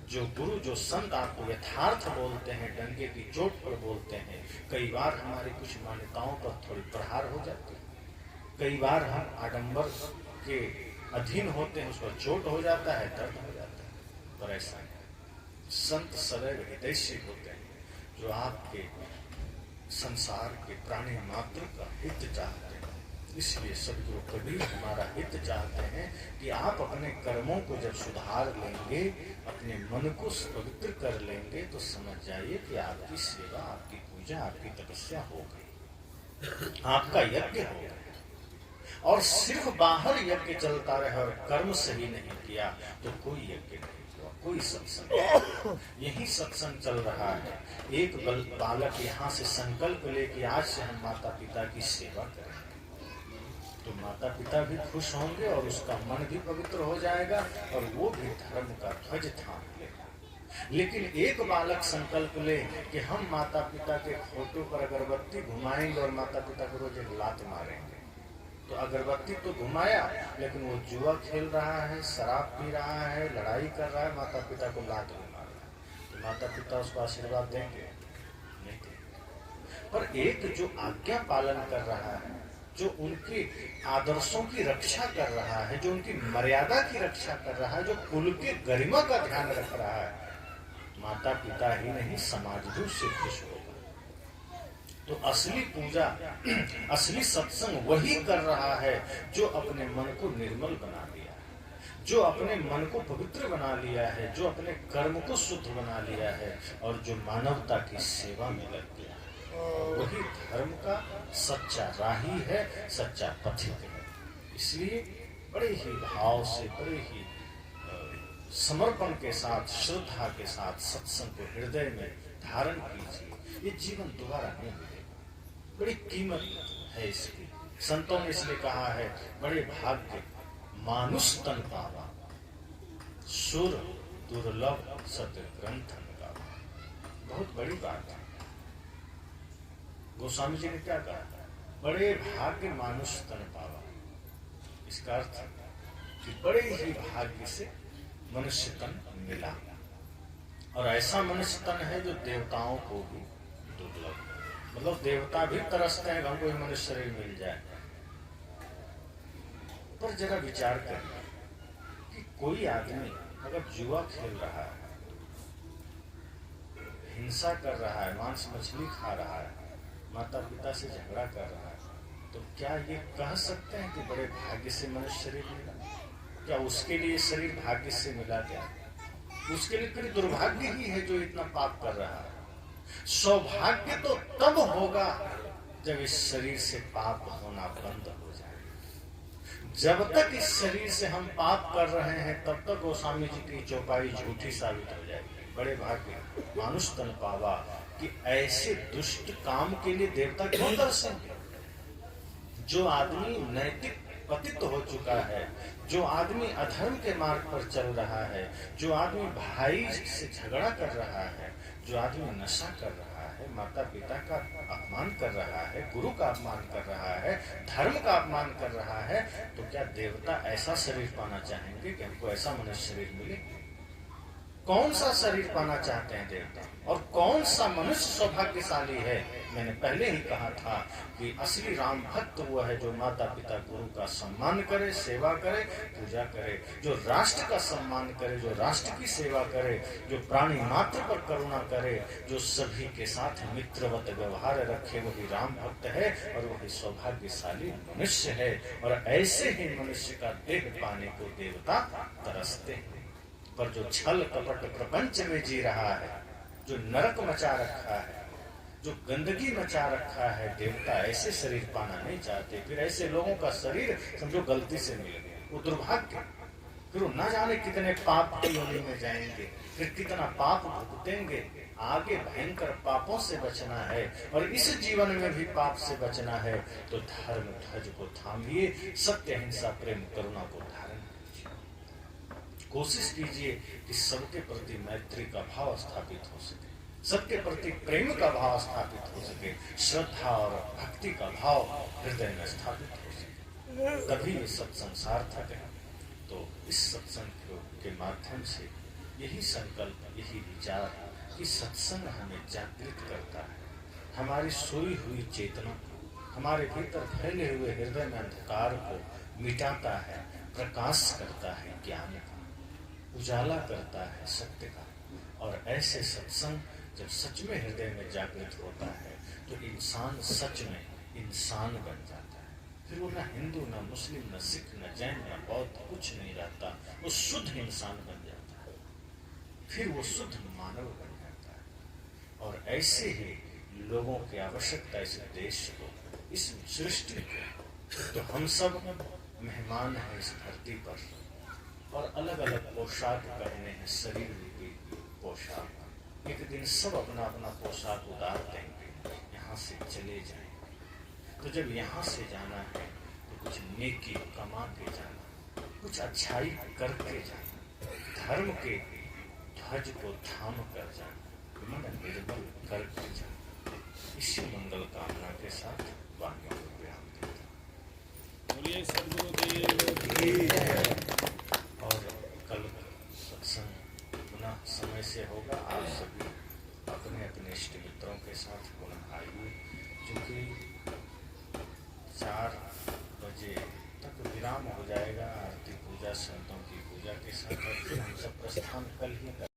जो गुरु जो संत आपको यथार्थ बोलते हैं, डंके की चोट पर बोलते हैं। कई बार हमारी कुछ मान्यताओं पर थोड़ी प्रहार हो जाती है, कई बार हम आडंबर के अधीन होते हैं, उस पर चोट हो जाता है, दर्द हो जाता है। पर ऐसा नहीं, संत सदैव हितैषी होते हैं जो आपके संसार के प्राणी मात्र का हित चाहते हैं। इसलिए सदगुरु कबीर हमारा हित चाहते हैं कि आप अपने कर्मों को जब सुधार लेंगे, अपने मन को पवित्र कर लेंगे, तो समझ जाइए कि आपकी सेवा, आपकी पूजा, आपकी तपस्या हो गई, आपका यज्ञ हो गया। और सिर्फ बाहर यज्ञ चलता रहे और कर्म सही नहीं किया तो कोई यज्ञ नहीं हुआ, कोई सत्संग। यही सत्संग चल रहा है। एक बालक यहाँ से संकल्प ले कि आज से हम माता पिता की सेवा करेंगे, तो माता पिता भी खुश होंगे और उसका मन भी पवित्र हो जाएगा और वो भी धर्म का ध्वज थाम लेगा। लेकिन एक बालक संकल्प ले कि हम माता पिता के फोटो पर अगरबत्ती घुमाएंगे और माता पिता को रोज एक लात मारेंगे, तो अगरबत्ती तो घुमाया लेकिन वो जुआ खेल रहा है, शराब पी रहा है, लड़ाई कर रहा है, माता पिता को लात भी मार रहा है, तो माता पिता उसको आशीर्वाद देंगे? नहीं देंगे। पर एक जो आज्ञा पालन कर रहा है, जो उनके आदर्शों की रक्षा कर रहा है, जो उनकी मर्यादा की रक्षा कर रहा है, जो कुल के गरिमा का ध्यान रख रहा है, माता पिता ही नहीं समाज भी उससे खुश होगा। तो असली पूजा, असली सत्संग वही कर रहा है जो अपने मन को निर्मल बना लिया है, जो अपने मन को पवित्र बना लिया है, जो अपने कर्म को शुद्ध बना लिया है और जो मानवता की सेवा में लग गया है। वही धर्म का सच्चा राही है, सच्चा पथिक है। इसलिए बड़े ही भाव से, बड़े ही समर्पण के साथ, श्रद्धा के साथ सत्संग को हृदय में धारण कीजिए। ये जीवन दोबारा नहीं मिलेगा, बड़ी कीमत है इसकी। संतों ने इसलिए कहा है, बड़े भाग्य मानुष तन पावा, सुर दुर्लभ सत्य ग्रंथन का। बहुत बड़ी बात है। गोस्वामी जी ने क्या कहा, बड़े भाग्य मानुष तन पावा। इसका अर्थ कि बड़े ही भाग्य से मनुष्य तन मिला, और ऐसा मनुष्य तन है जो देवताओं को भी दुर्लभ, मतलब देवता भी तरसते हैं हमको ये मनुष्य शरीर मिल जाए। पर जरा विचार करिए कि कोई आदमी अगर जुआ खेल रहा है, हिंसा कर रहा है, मांस मछली खा रहा है, माता पिता से झगड़ा कर रहा है, तो क्या ये कह सकते हैं कि बड़े भाग्य से मनुष्य शरीर मिला? क्या उसके लिए शरीर भाग्य से मिला? क्या उसके लिए फिर दुर्भाग्य ही है जो इतना पाप कर रहा है? सौभाग्य तो तब होगा जब इस शरीर से पाप होना बंद हो जाए। जब तक इस शरीर से हम पाप कर रहे हैं तब तक गोस्वामी जी की चौपाई झूठी साबित हो जाएगी। बड़े भाग्य मानुष तन पावा कि ऐसे दुष्ट काम के लिए देवता क्यों तरसेंगे? जो आदमी नैतिक पतित हो चुका है, जो आदमी अधर्म के मार्ग पर चल रहा है, जो आदमी भाई से झगड़ा कर रहा है, जो आदमी नशा कर रहा है, माता पिता का अपमान कर रहा है, गुरु का अपमान कर रहा है, धर्म का अपमान कर रहा है, तो क्या देवता ऐसा शरीर पाना चाहेंगे कि हमको ऐसा मनुष्य शरीर मिले? कौन सा शरीर पाना चाहते हैं देवता, और कौन सा मनुष्य सौभाग्यशाली है। मैंने पहले ही कहा था कि असली राम भक्त वो है जो माता पिता गुरु का सम्मान करे, सेवा करे, पूजा करे, जो राष्ट्र का सम्मान करे, जो राष्ट्र की सेवा करे, जो प्राणी मात्र पर करुणा करे, जो सभी के साथ मित्रवत व्यवहार रखे, वही राम भक्त है और वही सौभाग्यशाली मनुष्य है। और ऐसे ही मनुष्य का देह पाने को देवता तरसते हैं। पर जो छल कपट प्रपंच में जी रहा है, जो नरक मचा रखा है, जो गंदगी मचा रखा है, देवता ऐसे शरीर पाना नहीं चाहते। फिर ऐसे लोगों का शरीर समझो गलती से मिल गया, वो दुर्भाग्य, फिर वो ना जाने कितने पाप की योनि में जाएंगे, फिर कितना पाप भुगतेंगे। आगे भयंकर पापों से बचना है और इस जीवन में भी पाप से बचना है तो धर्म ध्वज को थामिए, सत्य हिंसा प्रेम करुणा को धारण कीजिए। कोशिश कीजिए कि सबके प्रति मैत्री का भाव स्थापित हो सके, सबके प्रति प्रेम का भाव स्थापित हो सके, श्रद्धा और भक्ति का भाव हृदय में स्थापित हो सके, तभी ये सत्संग सार्थक है। तो इस सत्संग के माध्यम से यही संकल्प, यही विचार कि सत्संग हमें जागृत करता है, हमारी सोई हुई चेतना को, हमारे भीतर फैले हुए हृदय में अंधकार को मिटाता है, प्रकाश करता है, ज्ञान का उजाला करता है, सत्य का। और ऐसे सत्संग जब सच में हृदय में जागृत होता है तो इंसान सच में इंसान बन जाता है। फिर वो न हिंदू, न मुस्लिम, न सिख, न जैन, न बौद्ध, कुछ नहीं रहता, वो शुद्ध इंसान बन जाता है, फिर वो शुद्ध मानव बन जाता है। और ऐसे ही लोगों की आवश्यकता इस देश को, इस सृष्टि को। तो हम सब मेहमान हैं इस धरती पर और अलग अलग पोशाक पहने हैं, शरीर रूपी पोशाक। एक दिन सब अपना अपना पोशाक उतार देंगे, यहाँ से चले जाएंगे। तो जब यहाँ से जाना है तो कुछ नेकी कमा के जाना, कुछ अच्छाई करके जाना, धर्म के ध्वज को थाम कर जाना, मन निर्मल करके जाना। इसी मंगल कामना के साथ वाणी को विराम देता हूं। बोलिए सद्गुरुदेव। और कल सत्संग पुनः समय से होगा। आप सभी अपने अपने इष्ट मित्रों के साथ पुनः आइए, क्योंकि 4 बजे तक विराम हो जाएगा आरती पूजा संतों की पूजा के साथ, और फिर हम सब प्रस्थान कल ही